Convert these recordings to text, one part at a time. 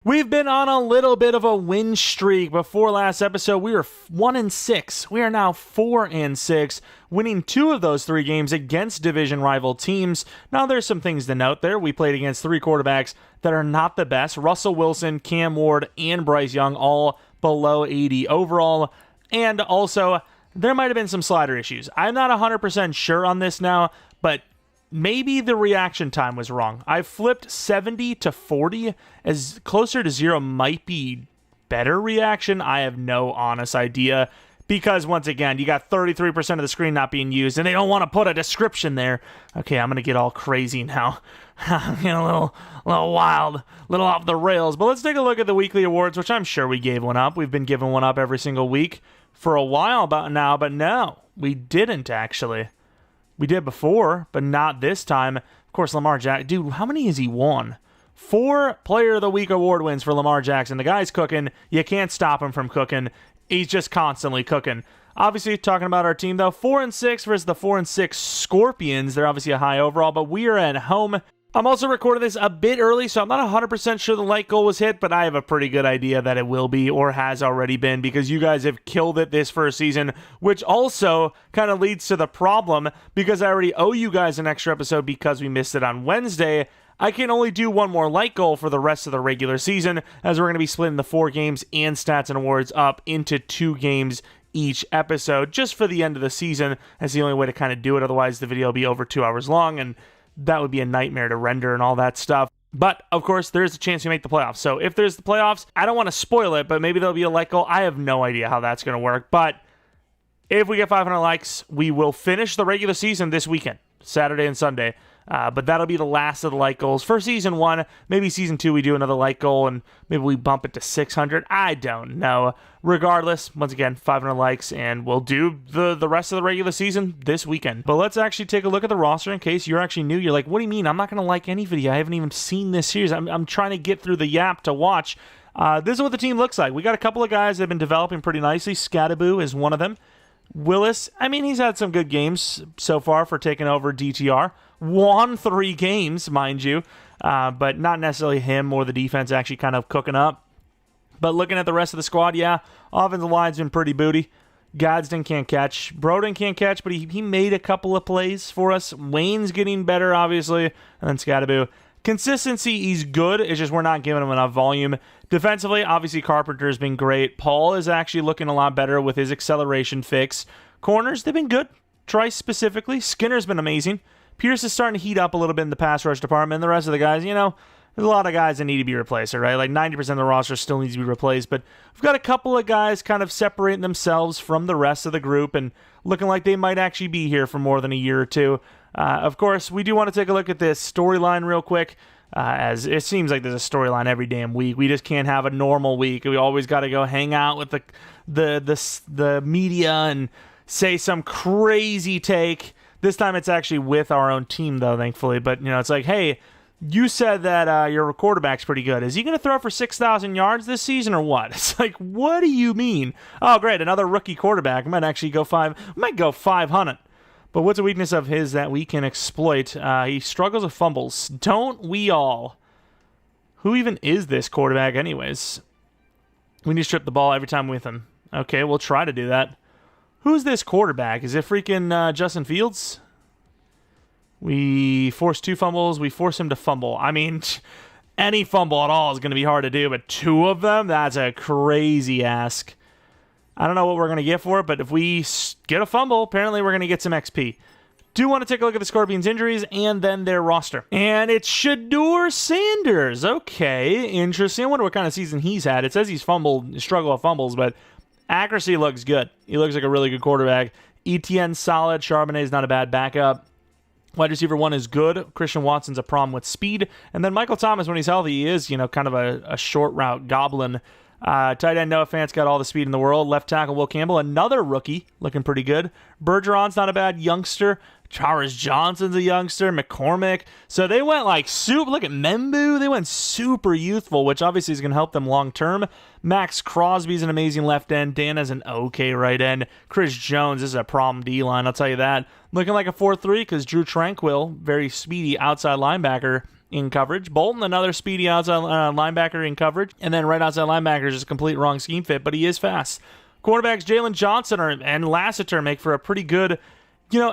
We've been on a little bit of a win streak. Before last episode, we were 1-6. We are now 4-6, winning 2 of those 3 games against division rival teams. Now, there's some things to note there. We played against 3 quarterbacks that are not the best. Russell Wilson, Cam Ward, and Bryce Young, all below 80 overall. And also, there might have been some slider issues. I'm not 100% sure on this now, but maybe the reaction time was wrong. I flipped 70 to 40 as closer to 0 might be better reaction. I have no honest idea because, once again, you got 33% of the screen not being used and they don't want to put a description there. Okay, I'm going to get all crazy now. I'm getting a little wild, a little off the rails. But let's take a look at the weekly awards, which I'm sure we gave one up. We've been giving one up every single week for a while about now, but no, we didn't actually. We did before, but not this time. Of course, Lamar Jackson. Dude, how many has he won? 4 Player of the Week award wins for Lamar Jackson. The guy's cooking. You can't stop him from cooking. He's just constantly cooking. Obviously, talking about our team, though, 4-6 versus the 4-6 Scorpions. They're obviously a high overall, but we are at home. I'm also recording this a bit early, so I'm not 100% sure the like goal was hit, but I have a pretty good idea that it will be or has already been because you guys have killed it this first season, which also kind of leads to the problem because I already owe you guys an extra episode because we missed it on Wednesday. I can only do one more like goal for the rest of the regular season as we're going to be splitting the 4 games and stats and awards up into 2 games each episode just for the end of the season. That's the only way to kind of do it. Otherwise, the video will be over 2 hours long and that would be a nightmare to render and all that stuff. But, of course, there is a chance we make the playoffs. So if there's the playoffs, I don't want to spoil it, but maybe there'll be a like goal. I have no idea how that's going to work. But if we get 500 likes, we will finish the regular season this weekend, Saturday and Sunday. But that'll be the last of the like goals for season 1. Maybe season 2 we do another like goal and maybe we bump it to 600. I don't know. Regardless, once again, 500 likes and we'll do the rest of the regular season this weekend. But let's actually take a look at the roster in case you're actually new. You're like, what do you mean? I'm not going to like any video. I haven't even seen this series. I'm trying to get through the Yap to watch. This is what the team looks like. We got a couple of guys that have been developing pretty nicely. Skattebo is one of them. Willis, I mean, he's had some good games so far for taking over DTR. Won 3 games, mind you, but not necessarily him or the defense actually kind of cooking up. But looking at the rest of the squad, yeah, offensive line's been pretty booty. Gadsden can't catch. Broden can't catch, but he made a couple of plays for us. Wayne's getting better, obviously, and then Skattebo. Consistency, he's good. It's just we're not giving him enough volume. Defensively, obviously, Carpenter's been great. Paul is actually looking a lot better with his acceleration fix. Corners, they've been good. Trice specifically. Skinner's been amazing. Pierce is starting to heat up a little bit in the pass rush department. The rest of the guys, you know, there's a lot of guys that need to be replaced, right? Like 90% of the roster still needs to be replaced, but we've got a couple of guys kind of separating themselves from the rest of the group and looking like they might actually be here for more than a year or 2. Of course, we do want to take a look at this storyline real quick, as it seems like there's a storyline every damn week. We just can't have a normal week. We always got to go hang out with the media and say some crazy take. This time it's actually with our own team, though, thankfully. But, you know, it's like, hey, you said that your quarterback's pretty good. Is he going to throw for 6,000 yards this season or what? It's like, what do you mean? Oh, great, another rookie quarterback. Might actually go 500. But what's a weakness of his that we can exploit? He struggles with fumbles. Don't we all? Who even is this quarterback anyways? We need to strip the ball every time with him. Okay, we'll try to do that. Who's this quarterback? Is it freaking Justin Fields? We force 2 fumbles. We force him to fumble. I mean, any fumble at all is going to be hard to do, but 2 of them? That's a crazy ask. I don't know what we're going to get for it, but if we get a fumble, apparently we're going to get some XP. Do want to take a look at the Scorpions' injuries and then their roster. And it's Shedeur Sanders. Okay, interesting. I wonder what kind of season he's had. It says he's struggled with fumbles, but accuracy looks good. He looks like a really good quarterback. Etienne's solid. Charbonnet's not a bad backup. Wide receiver 1 is good. Christian Watson's a problem with speed. And then Michael Thomas, when he's healthy, he is, kind of a short route goblin. Tight end Noah Fant's got all the speed in the world. Left tackle Will Campbell, another rookie, looking pretty good. Bergeron's not a bad youngster. Charles Johnson's a youngster. McCormick. So they went like super. Look at Membu. They went super youthful, which obviously is going to help them long term. Max Crosby's an amazing left end. Dana's an okay right end. Chris Jones is a problem D-line, I'll tell you that. Looking like a 4-3 because Drew Tranquil, very speedy outside linebacker, in coverage. Bolton, another speedy outside linebacker in coverage. And then right outside linebacker is just a complete wrong scheme fit, but he is fast. Cornerbacks Jalen Johnson and Lassiter make for a pretty good,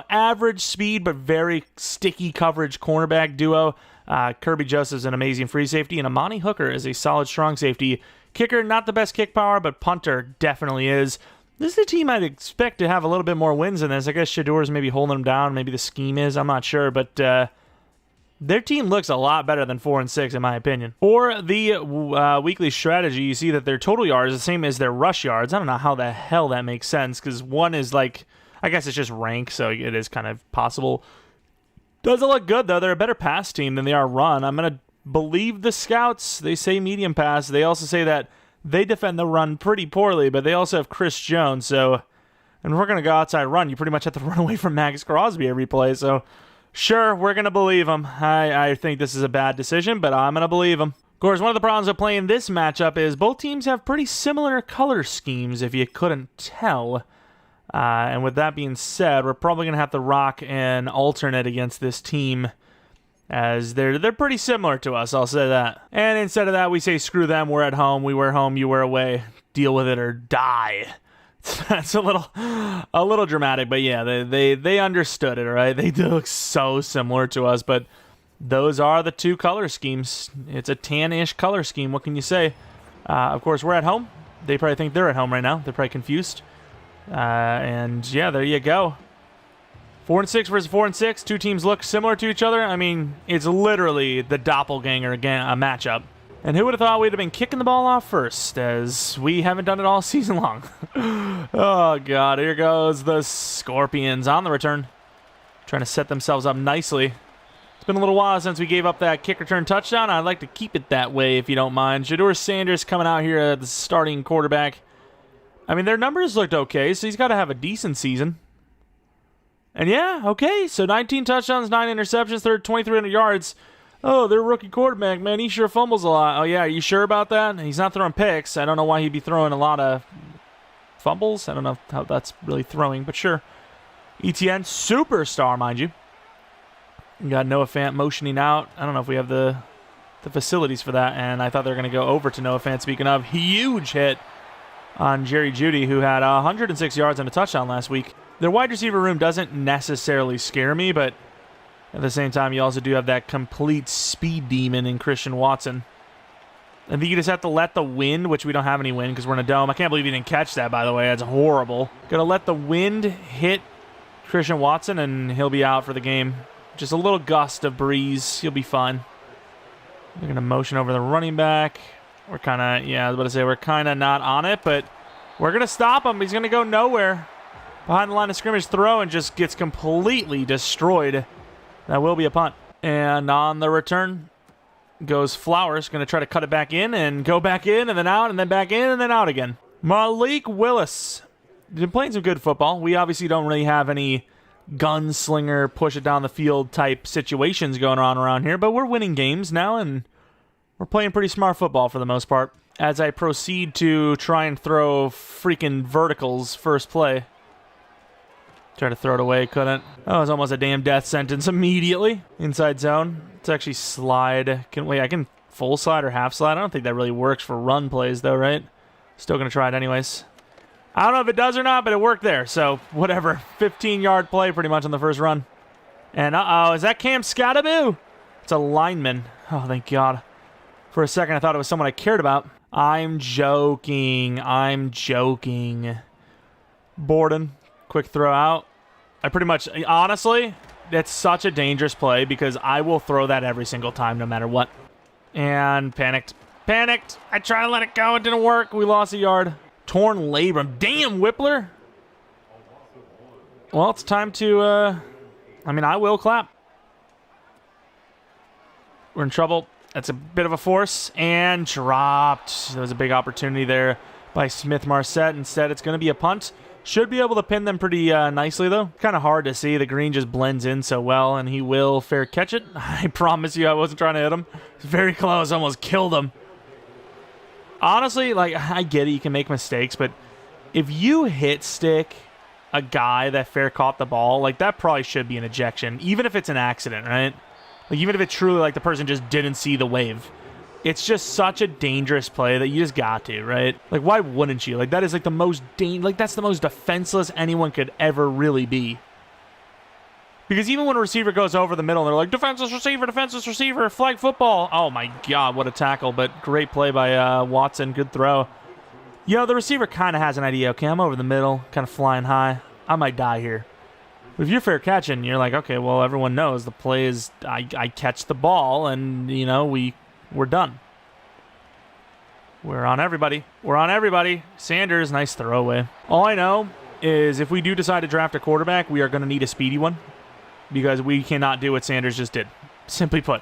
average speed but very sticky coverage cornerback duo. Kirby Joseph's an amazing free safety, and Amani Hooker is a solid strong safety. Kicker, not the best kick power, but punter definitely is. This is a team I'd expect to have a little bit more wins in this. I guess Shador's maybe holding them down. Maybe the scheme is. I'm not sure, but their team looks a lot better than 4-6 in my opinion. For the weekly strategy, you see that their total yards is the same as their rush yards. I don't know how the hell that makes sense, because one is like, I guess it's just rank, so it is kind of possible. Doesn't look good, though. They're a better pass team than they are run. I'm going to believe the scouts. They say medium pass. They also say that they defend the run pretty poorly, but they also have Chris Jones, so, and if we're going to go outside run, you pretty much have to run away from Max Crosby every play, so sure, we're going to believe him. I think this is a bad decision, but I'm going to believe him. Of course, one of the problems with playing this matchup is both teams have pretty similar color schemes, if you couldn't tell. And with that being said, we're probably going to have to rock an alternate against this team, as they're pretty similar to us, I'll say that. And instead of that, we say, screw them, we're at home, we were home, you were away, deal with it or die. That's a little dramatic, but yeah, they understood it, all right? They do look so similar to us, but those are the two color schemes. It's a tan-ish color scheme, what can you say? Of course, we're at home. They probably think they're at home right now. They're probably confused. And yeah, there you go. 4-6 versus 4-6. Two teams look similar to each other. I mean, it's literally the doppelganger again, a matchup. And who would have thought we'd have been kicking the ball off first, as we haven't done it all season long. Oh, God. Here goes the Scorpions on the return. Trying to set themselves up nicely. It's been a little while since we gave up that kick return touchdown. I'd like to keep it that way, if you don't mind. Shador Sanders coming out here as the starting quarterback. I mean, their numbers looked okay, so he's got to have a decent season. And yeah, okay, so 19 touchdowns, 9 interceptions, 2,300 yards. Oh, their rookie quarterback, man, he sure fumbles a lot. Oh yeah, are you sure about that? He's not throwing picks. I don't know why he'd be throwing a lot of fumbles. I don't know how that's really throwing, but sure. ETN, superstar, mind you. You got Noah Fant motioning out. I don't know if we have the facilities for that, and I thought they were going to go over to Noah Fant. Speaking of, huge hit on Jerry Jeudy, who had 106 yards and a touchdown last week. Their wide receiver room doesn't necessarily scare me, but at the same time, you also do have that complete speed demon in Christian Watson. I think you just have to let the wind, which we don't have any wind because we're in a dome. I can't believe you didn't catch that, by the way. That's horrible. Got to let the wind hit Christian Watson, and he'll be out for the game. Just a little gust of breeze. He'll be fine. We're going to motion over the running back. We're kind of, yeah, I was about to say, we're kind of not on it, but we're going to stop him. He's going to go nowhere. Behind the line of scrimmage throw and just gets completely destroyed. That will be a punt. And on the return goes Flowers. Going to try to cut it back in and go back in and then out and then back in and then out again. Malik Willis. Been playing some good football. We obviously don't really have any gunslinger, push it down the field type situations going on around here, but we're winning games now and we're playing pretty smart football for the most part. As I proceed to try and throw freaking verticals first play. Tried to throw it away, couldn't. Oh, it was almost a damn death sentence immediately. Inside zone. Let's actually slide. I can full slide or half slide. I don't think that really works for run plays though, right? Still going to try it anyways. I don't know if it does or not, but it worked there. So, whatever. 15-yard play pretty much on the first run. And uh-oh, is that Cam Skattebo? It's a lineman. Oh, thank God. For a second, I thought it was someone I cared about. I'm joking. Borden. Quick throw out. I pretty much, honestly, that's such a dangerous play because I will throw that every single time no matter what. And panicked. I tried to let it go. It didn't work. We lost a yard. Torn labrum. Damn, Whippler. Well, it's time to, I will clap. We're in trouble. That's a bit of a force. And dropped. There was a big opportunity there by Smith-Marset. Instead, it's going to be a punt. Should be able to pin them pretty nicely, though. Kind of hard to see. The green just blends in so well, and he will fair catch it. I promise you I wasn't trying to hit him. Very close. Almost killed him. Honestly, I get it. You can make mistakes, but if you hit stick a guy that fair caught the ball, that probably should be an ejection, even if it's an accident, right? Like, even if it truly, like, the person just didn't see the wave. It's just such a dangerous play that you just got to, right? Like, why wouldn't you? Like, that is, like, the most that's the most defenseless anyone could ever really be. Because even when a receiver goes over the middle, they're like, defenseless receiver, flag football. Oh, my God, what a tackle. But great play by Watson. Good throw. You know, the receiver kind of has an idea. Okay, I'm over the middle, kind of flying high. I might die here. But if you're fair catching, you're like, okay, well, everyone knows the play is I catch the ball, and, you know, we're done. We're on everybody. Sanders, nice throwaway. All I know is if we do decide to draft a quarterback, we are going to need a speedy one. Because we cannot do what Sanders just did. Simply put.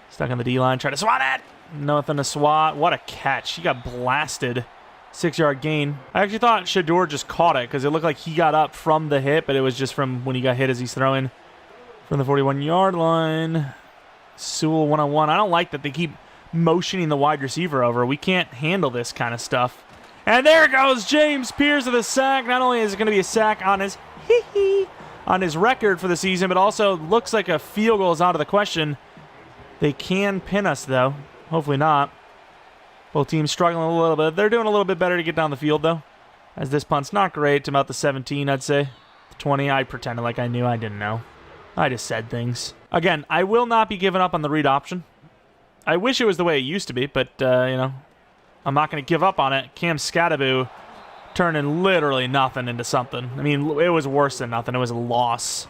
Stuck on the D-line. Try to swat it. Nothing to swat. What a catch. He got blasted. 6-yard gain. I actually thought Shedeur just caught it because it looked like he got up from the hit, but it was just from when he got hit as he's throwing from the 41-yard line. Sewell one-on-one. I don't like that they keep motioning the wide receiver over. We can't handle this kind of stuff. And there goes James Pierce with a sack. Not only is it going to be a sack on his on his record for the season, but also looks like a field goal is out of the question. They can pin us, though. Hopefully not. Both teams struggling a little bit. They're doing a little bit better to get down the field, though, as this punt's not great. To about the 17, I'd say. The 20, I pretended like I knew. I didn't know. I just said things. Again, I will not be giving up on the read option. I wish it was the way it used to be, but, you know, I'm not going to give up on it. Cam Skattebo turning literally nothing into something. I mean, it was worse than nothing. It was a loss.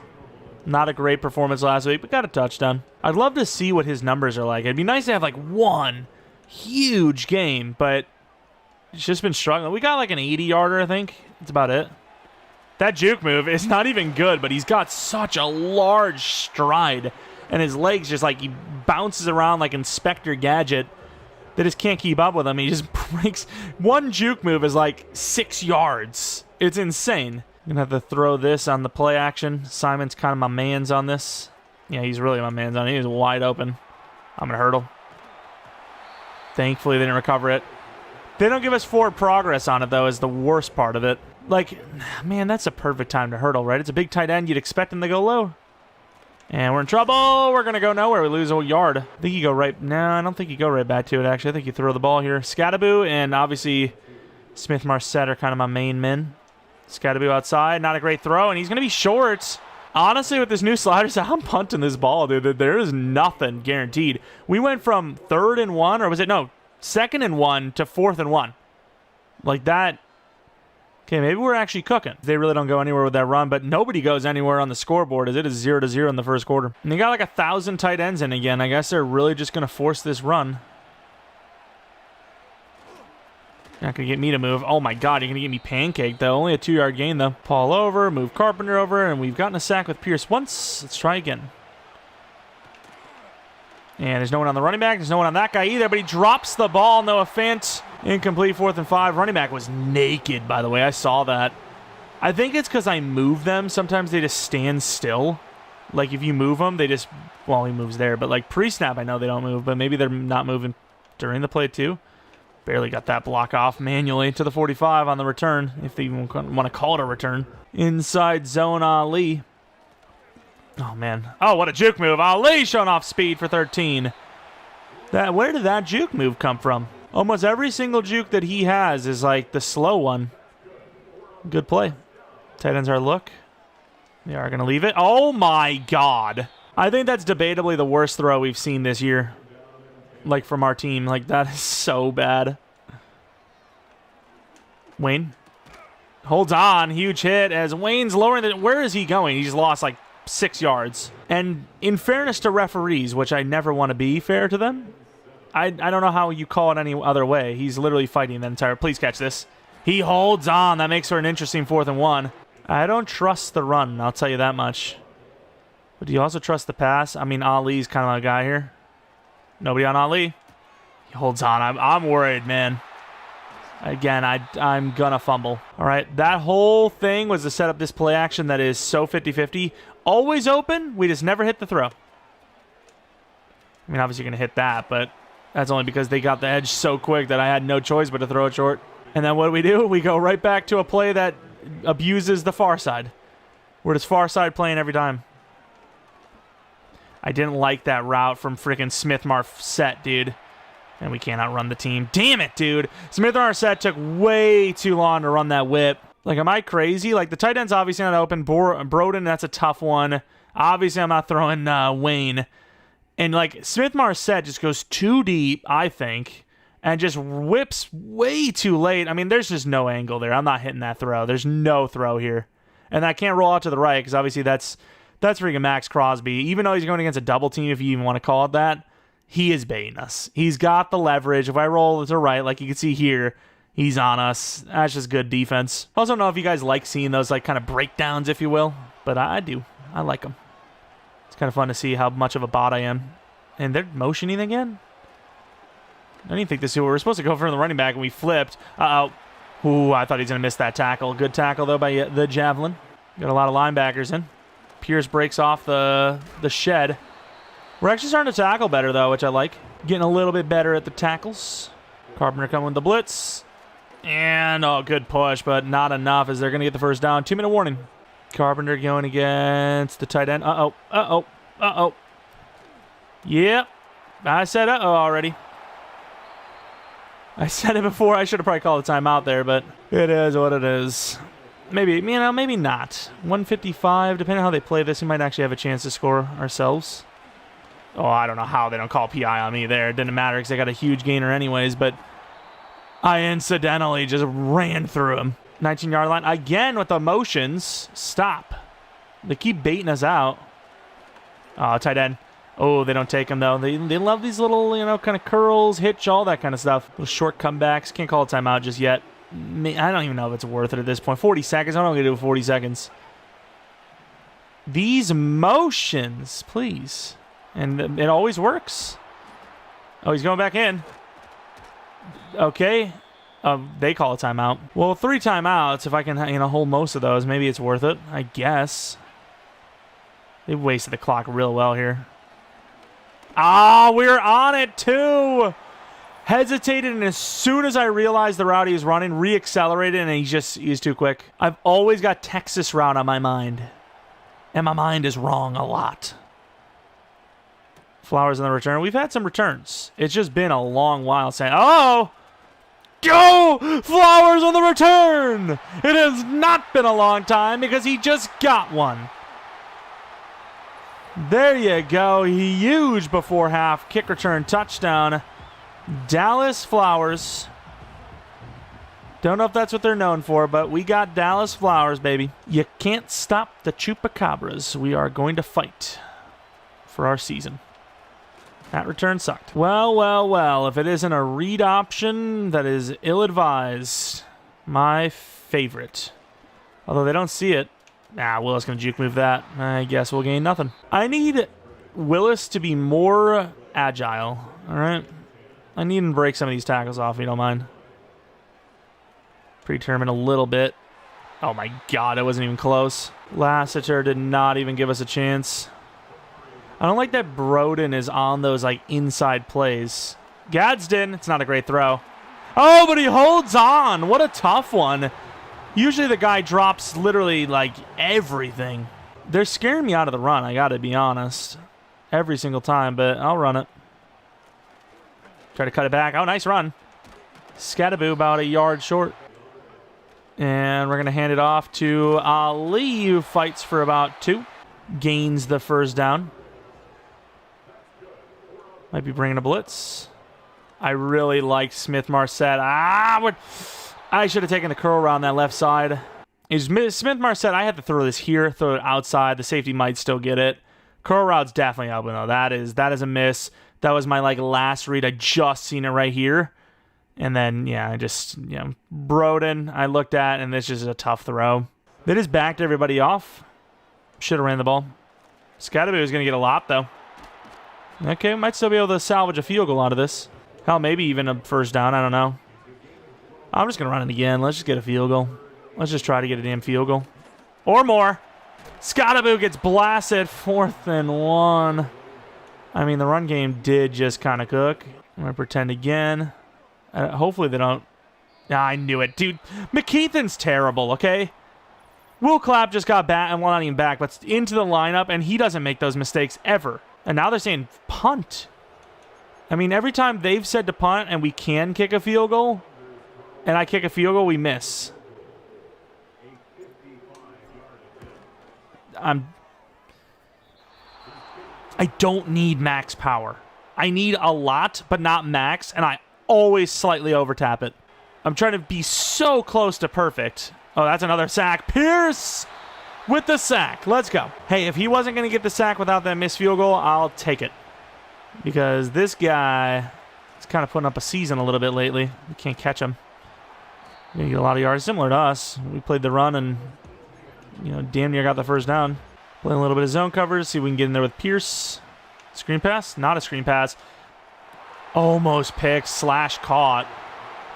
Not a great performance last week, but got a touchdown. I'd love to see what his numbers are like. It'd be nice to have, like, one huge game, but it's just been struggling. We got, like, an 80-yarder, I think. That's about it. That juke move is not even good, but he's got such a large stride, and his legs just, like, he bounces around like Inspector Gadget. They just can't keep up with him. He just breaks. One juke move is like 6 yards. It's insane. I'm going to have to throw this on the play action. Simon's kind of my man's on this. Yeah, he's really my man's on it. He's wide open. I'm going to hurdle. Thankfully, they didn't recover it. They don't give us forward progress on it, though, is the worst part of it. Like, man, that's a perfect time to hurdle, right? It's a big tight end. You'd expect him to go low. And we're in trouble. We're going to go nowhere. We lose a yard. I think you go right. No, I don't think you go right back to it, actually. I think you throw the ball here. Skattebo and obviously Smith-Marset are kind of my main men. Skattebo outside. Not a great throw, and he's going to be short. Honestly, with this new sliders, I'm punting this ball, dude. There is nothing guaranteed. We went from 3rd and 1, or was it, no, 2nd and 1 to 4th and 1. Like that. Okay, maybe we're actually cooking. They really don't go anywhere with that run, but nobody goes anywhere on the scoreboard as it is 0-0 in the first quarter. And they got like 1,000 tight ends in again. I guess they're really just going to force this run. Not going to get me to move. Oh my God, you're going to get me pancaked though. Only a 2-yard gain though. Paul over, move Carpenter over, and we've gotten a sack with Pierce once. Let's try again. And there's no one on the running back. There's no one on that guy either, but he drops the ball. Noah Fant. Incomplete, 4th and 5. Running back was naked, by the way. I saw that. I think it's because I move them. Sometimes they just stand still. Like, if you move them, they just... Well, he moves there. But, like, pre-snap, I know they don't move. But maybe they're not moving during the play, too. Barely got that block off manually to the 45 on the return, if they even want to call it a return. Inside zone, Ali. Oh, man. Oh, what a juke move. Ali showing off speed for 13. Where did that juke move come from? Almost every single juke that he has is like the slow one. Good play. Tight ends our look. They are going to leave it. Oh, my God. I think that's debatably the worst throw we've seen this year. Like, from our team. Like, that is so bad. Wayne holds on. Huge hit as Wayne's lowering the... Where is he going? He's lost, like, 6 yards. And in fairness to referees, which I never want to be fair to them, I don't know how you call it any other way. He's literally fighting the entire... Please catch this. He holds on. That makes for an interesting 4th and 1. I don't trust the run, I'll tell you that much. But do you also trust the pass? I mean, Ali's kind of a guy here. Nobody on Ali. He holds on. I'm worried, man. Again, I'm going to fumble. All right, that whole thing was to set up this play action that is so 50-50. Always open. We just never hit the throw. I mean, obviously you're going to hit that, but... That's only because they got the edge so quick that I had no choice but to throw it short. And then what do? We go right back to a play that abuses the far side. We're just far side playing every time. I didn't like that route from freaking Smith-Marset, dude. And we can't outrun the team. Damn it, dude. Smith-Marset took way too long to run that whip. Like, am I crazy? Like, the tight end's obviously not open. Broden, that's a tough one. Obviously, I'm not throwing Wayne. And, like, Smith-Marset just goes too deep, I think, and just whips way too late. I mean, there's just no angle there. I'm not hitting that throw. There's no throw here. And I can't roll out to the right because, obviously, that's freaking Max Crosby. Even though he's going against a double team, if you even want to call it that, he is baiting us. He's got the leverage. If I roll to the right, like you can see here, he's on us. That's just good defense. I also don't know if you guys like seeing those like kind of breakdowns, if you will, but I do. I like them. It's kind of fun to see how much of a bot I am. And they're motioning again? I didn't think this. We were supposed to go for the running back, and we flipped. Uh-oh. Ooh, I thought he was going to miss that tackle. Good tackle, though, by the Javelin. Got a lot of linebackers in. Pierce breaks off the shed. We're actually starting to tackle better, though, which I like. Getting a little bit better at the tackles. Carpenter coming with the blitz. And, oh, good push, but not enough as they're going to get the first down. 2-minute warning. Carpenter going against the tight end. Uh-oh, uh-oh, uh-oh. Yep. I said uh-oh already. I said it before. I should have probably called a timeout there, but it is what it is. Maybe, maybe not. 155, depending on how they play this, we might actually have a chance to score ourselves. Oh, I don't know how they don't call PI on me there. It didn't matter because I got a huge gainer anyways, but I incidentally just ran through him. 19-yard line. Again with the motions. Stop. They keep baiting us out. Oh, tight end. Oh, they don't take him, though. They love these little, kind of curls, hitch, all that kind of stuff. Little short comebacks. Can't call a timeout just yet. I don't even know if it's worth it at this point. 40 seconds. I don't know what I'm going to do with 40 seconds. These motions, please. And it always works. Oh, he's going back in. Okay. They call a timeout. Well, 3 timeouts. If I can, hold most of those, maybe it's worth it. I guess. They wasted the clock real well here. Ah, we're on it too. Hesitated, and as soon as I realized the route he was running, re-accelerated, and he's too quick. I've always got Texas route on my mind, and my mind is wrong a lot. Flowers on the return. We've had some returns. It's just been a long while saying, oh, go! Flowers on the return! It has not been a long time because he just got one. There you go. Huge before half. Kick return touchdown. Dallas Flowers. Don't know if that's what they're known for, but we got Dallas Flowers, baby. You can't stop the Chupacabras. We are going to fight for our season. That return sucked. Well, well, well. If it isn't a read option, that is ill-advised. My favorite. Although they don't see it. Nah, Willis going to juke move that. I guess we'll gain nothing. I need Willis to be more agile. All right? I need him to break some of these tackles off, if you don't mind. Preterm a little bit. Oh, my God. It wasn't even close. Lassiter did not even give us a chance. I don't like that Broden is on those, inside plays. Gadsden, it's not a great throw. Oh, but he holds on. What a tough one. Usually the guy drops literally, everything. They're scaring me out of the run, I got to be honest. Every single time, but I'll run it. Try to cut it back. Oh, nice run. Skattebo about a yard short. And we're going to hand it off to Ali, who fights for about 2. Gains the first down. Might be bringing a blitz. I really like Smith-Marset. I should have taken the curl around that left side. Smith-Marset, I had to throw this here, throw it outside. The safety might still get it. Curl route's definitely open, though. That is a miss. That was my, last read. I just seen it right here. And then, yeah, Broden, I looked at, and this is a tough throw. They just backed everybody off. Should have ran the ball. Skattebo is going to get a lot, though. Okay, might still be able to salvage a field goal out of this. Hell, maybe even a first down. I don't know. I'm just going to run it again. Let's just get a field goal. Let's just try to get a damn field goal. Or more. Skattebo gets blasted. 4th and 1. I mean, the run game did just kind of cook. I'm going to pretend again. Hopefully they don't. I knew it. Dude, McKeithen's terrible, okay? Will Clapp just got back, and well, not even back, but into the lineup, and he doesn't make those mistakes ever. And now they're saying punt. I mean, every time they've said to punt and we can kick a field goal, and I kick a field goal, we miss. I don't need max power. I need a lot, but not max, and I always slightly over-tap it. I'm trying to be so close to perfect. Oh, that's another sack. Pierce with the sack. Let's go. Hey, if he wasn't going to get the sack without that missed field goal, I'll take it. Because this guy is kind of putting up a season a little bit lately. We can't catch him. He's going to get a lot of yards, similar to us. We played the run and, you know, damn near got the first down. Playing a little bit of zone coverage, see if we can get in there with Pierce. Screen pass? Not a screen pass. Almost picked / caught.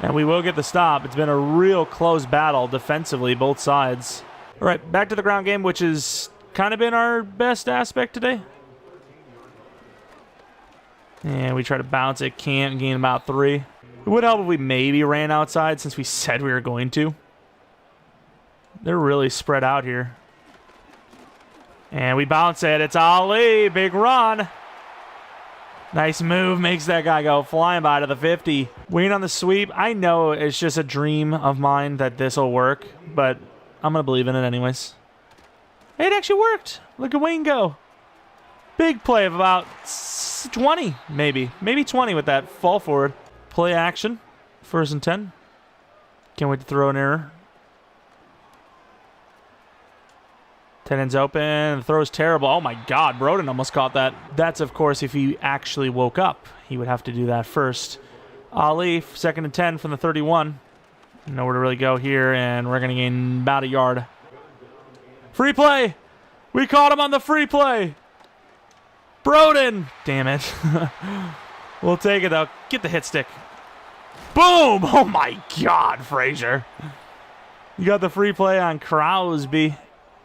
And we will get the stop. It's been a real close battle defensively, both sides. All right, back to the ground game, which has kind of been our best aspect today. And we try to bounce it, can't, gain about 3. It would help if we maybe ran outside since we said we were going to. They're really spread out here. And we bounce it. It's Ali. Big run. Nice move. Makes that guy go flying by to the 50. Wayne on the sweep. I know it's just a dream of mine that this will work, but I'm going to believe in it anyways. It actually worked. Look at Wayne go. Big play of about 20, maybe. Maybe 20 with that fall forward. Play action. 1st and 10. Can't wait to throw an error. Tight end's open. The throw's terrible. Oh my God, Broden almost caught that. That's, of course, if he actually woke up. He would have to do that first. Ali, 2nd and 10 from the 31. Nowhere to really go here, and we're going to gain about 1 yard. Free play! We caught him on the free play! Broden! Damn it. We'll take it, though. Get the hit stick. Boom! Oh my God, Frazier. You got the free play on Crosby.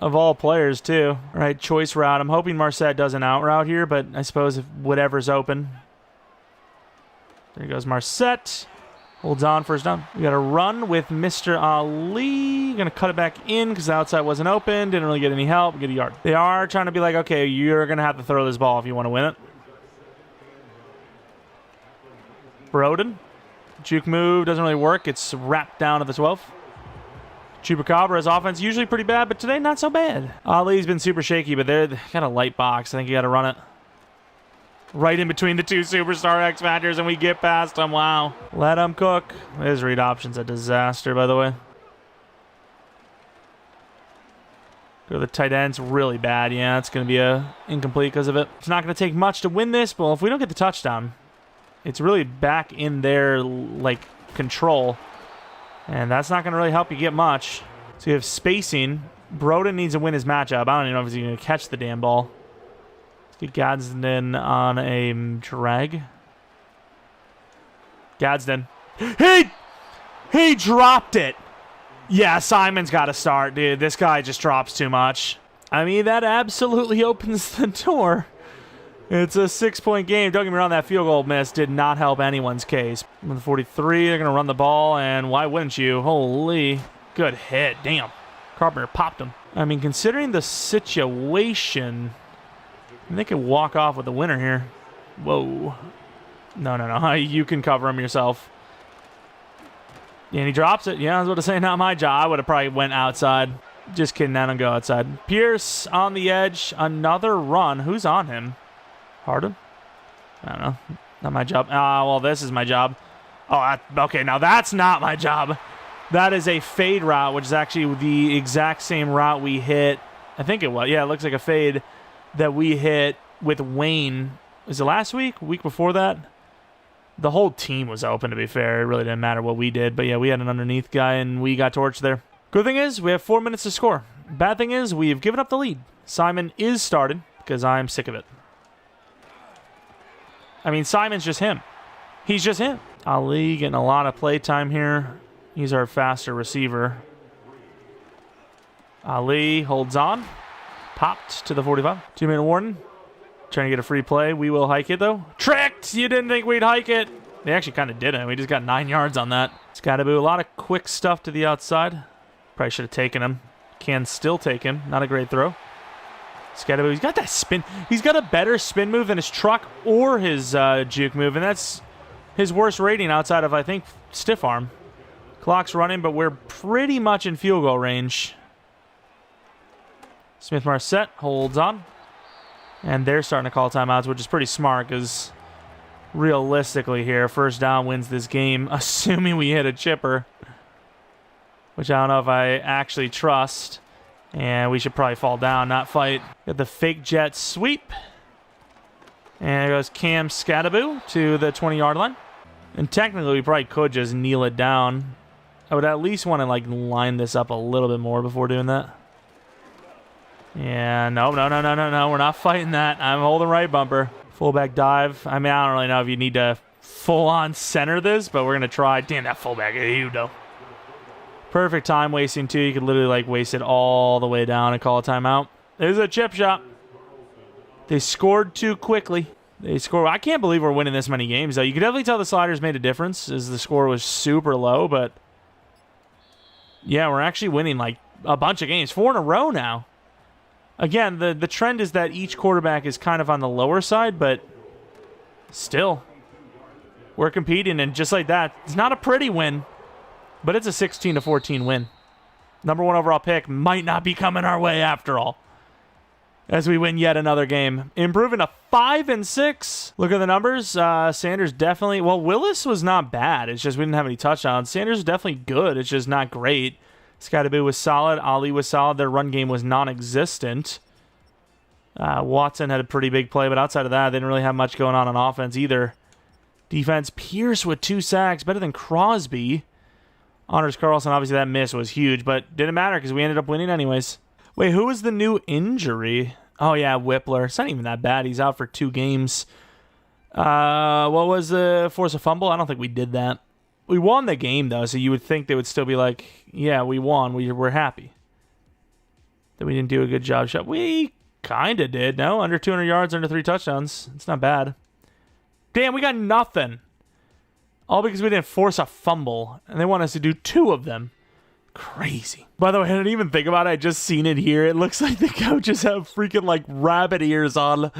Of all players, too. All right, choice route. I'm hoping Marset does an out route here, but I suppose if whatever's open. There goes Marset. Holds on, first down. We got a run with Mr. Ali. Going to cut it back in because the outside wasn't open. Didn't really get any help. Get a yard. They are trying to be like, okay, you're going to have to throw this ball if you want to win it. Broden. Juke move. Doesn't really work. It's wrapped down to the 12. Chupacabras offense usually pretty bad, but today not so bad. Ali's been super shaky, but they got a light box. I think you got to run it right in between the 2 superstar X Factors, and we get past them. Wow. Let them cook. His read option's a disaster, by the way. Go to the tight end's really bad. Yeah, it's going to be a incomplete because of it. It's not going to take much to win this, but if we don't get the touchdown, it's really back in their like control. And that's not going to really help you get much. So you have spacing. Broden needs to win his matchup. I don't even know if he's going to catch the damn ball. Let's get Gadsden on a drag. Gadsden. He dropped it. Yeah, Simon's got to start, dude. This guy just drops too much. I mean, that absolutely opens the door. It's a 6-point game. Don't get me wrong, that field goal miss did not help anyone's case. On the 43, they're going to run the ball, and why wouldn't you? Holy, good hit. Damn. Carpenter popped him. I mean, considering the situation, they could walk off with the winner here. Whoa. No. You can cover him yourself. And he drops it. Yeah, I was about to say, not my job. I would have probably went outside. Just kidding, I don't go outside. Pierce on the edge. Another run. Who's on him? Harden? I don't know. Not my job. Well, this is my job. Oh, okay, now that's not my job. That is a fade route, which is actually the exact same route we hit. I think it was. Yeah, it looks like a fade that we hit with Wayne. Was it last week? Week before that? The whole team was open, to be fair. It really didn't matter what we did. But yeah, we had an underneath guy, and we got torched there. Good thing is, we have 4 minutes to score. Bad thing is, we've given up the lead. Simon is starting, because I'm sick of it. I mean, Simon's just him. He's just him. Ali getting a lot of play time here. He's our faster receiver. Ali holds on. Popped to the 45. 2-minute warning. Trying to get a free play. We will hike it, though. Tricked! You didn't think we'd hike it. They actually kind of didn't. We just got 9 yards on that. Skattebo, a lot of quick stuff to the outside. Probably should have taken him. Can still take him. Not a great throw. Skattebo, he's got that spin. He's got a better spin move than his truck or his juke move, and that's his worst rating outside of, I think, stiff arm. Clock's running, but we're pretty much in field goal range. Smith-Marset holds on. And they're starting to call timeouts, which is pretty smart because realistically here, first down wins this game, assuming we hit a chipper, which I don't know if I actually trust. And we should probably fall down, not fight. Got the fake jet sweep. And there goes Cam Skattebo to the 20-yard line. And technically, we probably could just kneel it down. I would at least want to like line this up a little bit more before doing that. Yeah, no. We're not fighting that. I'm holding right bumper. Fullback dive. I mean, I don't really know if you need to full-on center this, but we're going to try. Damn, that fullback. You know. Perfect time wasting, too. You could literally, like, waste it all the way down and call a timeout. There's a chip shot. They scored too quickly. They scored. I can't believe we're winning this many games, though. You could definitely tell the sliders made a difference as the score was super low, but yeah, we're actually winning, like, a bunch of games. 4 in a row now. Again, the trend is that each quarterback is kind of on the lower side, but still, we're competing, and just like that, it's not a pretty win, but it's a 16-14 win. Number 1 overall pick might not be coming our way after all, as we win yet another game. Improving to 5-6. Look at the numbers. Sanders definitely, well, Willis was not bad. It's just we didn't have any touchdowns. Sanders was definitely good. It's just not great. Skattebo was solid. Ali was solid. Their run game was non-existent. Watson had a pretty big play, but outside of that, they didn't really have much going on offense either. Defense, Pierce with 2 sacks, better than Crosby. Honors Carlson, obviously that miss was huge, but didn't matter because we ended up winning anyways. Wait, who was the new injury? Oh, yeah, Whippler. It's not even that bad. He's out for 2 games. What was the force a fumble? I don't think we did that. We won the game, though, so you would think they would still be like, yeah, we won. We're happy that we didn't do a good job. We kind of did, no? Under 200 yards, under 3 touchdowns. It's not bad. Damn, we got nothing. All because we didn't force a fumble, and they want us to do 2 of them. Crazy. By the way, I didn't even think about it. I just seen it here. It looks like the coaches have freaking, like, rabbit ears on.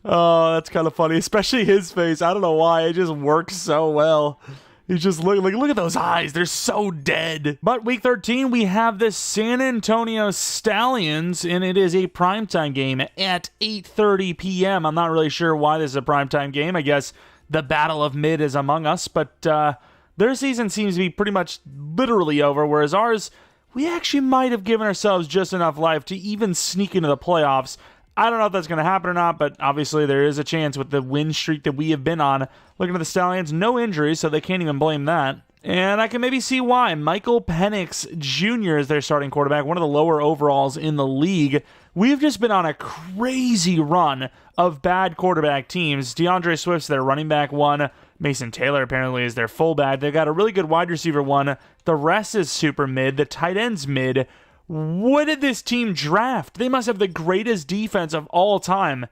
Oh, that's kind of funny, especially his face. I don't know why. It just works so well. He's just look at those eyes. They're so dead. But week 13, we have the San Antonio Stallions, and it is a primetime game at 8:30 p.m. I'm not really sure why this is a primetime game. I guess the battle of mid is among us, but their season seems to be pretty much literally over, whereas ours, we actually might have given ourselves just enough life to even sneak into the playoffs. I don't know if that's going to happen or not, but obviously there is a chance with the win streak that we have been on. Looking at the Stallions, no injuries, so they can't even blame that. And I can maybe see why. Michael Penix Jr. is their starting quarterback, one of the lower overalls in the league. We've just been on a crazy run of bad quarterback teams. DeAndre Swift's their running back one. Mason Taylor apparently is their fullback. They've got a really good wide receiver one. The rest is super mid. The tight end's mid. What did this team draft? They must have the greatest defense of all time.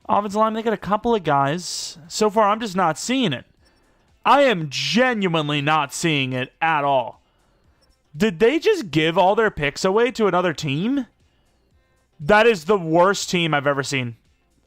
Offensive line, they got a couple of guys. So far, I'm just not seeing it. I am genuinely not seeing it at all. Did they just give all their picks away to another team? That is the worst team I've ever seen.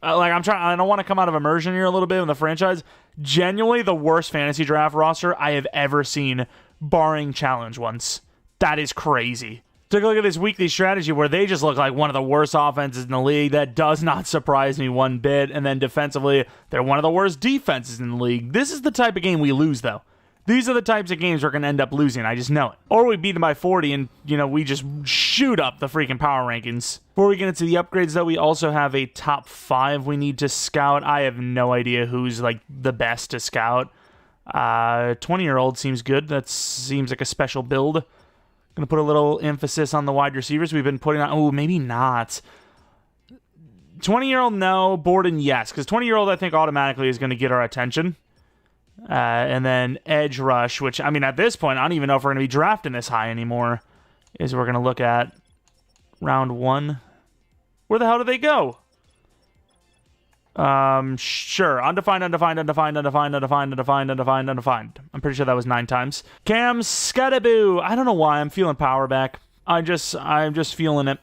I don't want to come out of immersion here a little bit in the franchise. Genuinely the worst fantasy draft roster I have ever seen, barring challenge ones. That is crazy. Take a look at this weekly strategy where they just look like one of the worst offenses in the league. That does not surprise me one bit. And then defensively, they're one of the worst defenses in the league. This is the type of game we lose, though. These are the types of games we're going to end up losing. I just know it. Or we beat them by 40 and, we just shoot up the freaking power rankings. Before we get into the upgrades, though, we also have a top 5 we need to scout. I have no idea who's, the best to scout. 20-year-old seems good. That seems like a special build. Going to put a little emphasis on the wide receivers we've been putting on. Oh, maybe not. 20-year-old, no. Borden, yes. Because 20-year-old, I think, automatically is going to get our attention. And then edge rush, which, at this point, I don't even know if we're going to be drafting this high anymore, is we're going to look at round 1. Where the hell did they go? Sure. Undefined. I'm pretty sure that was 9 times. Cam Skattebo. I don't know why I'm feeling power back. I'm just feeling it.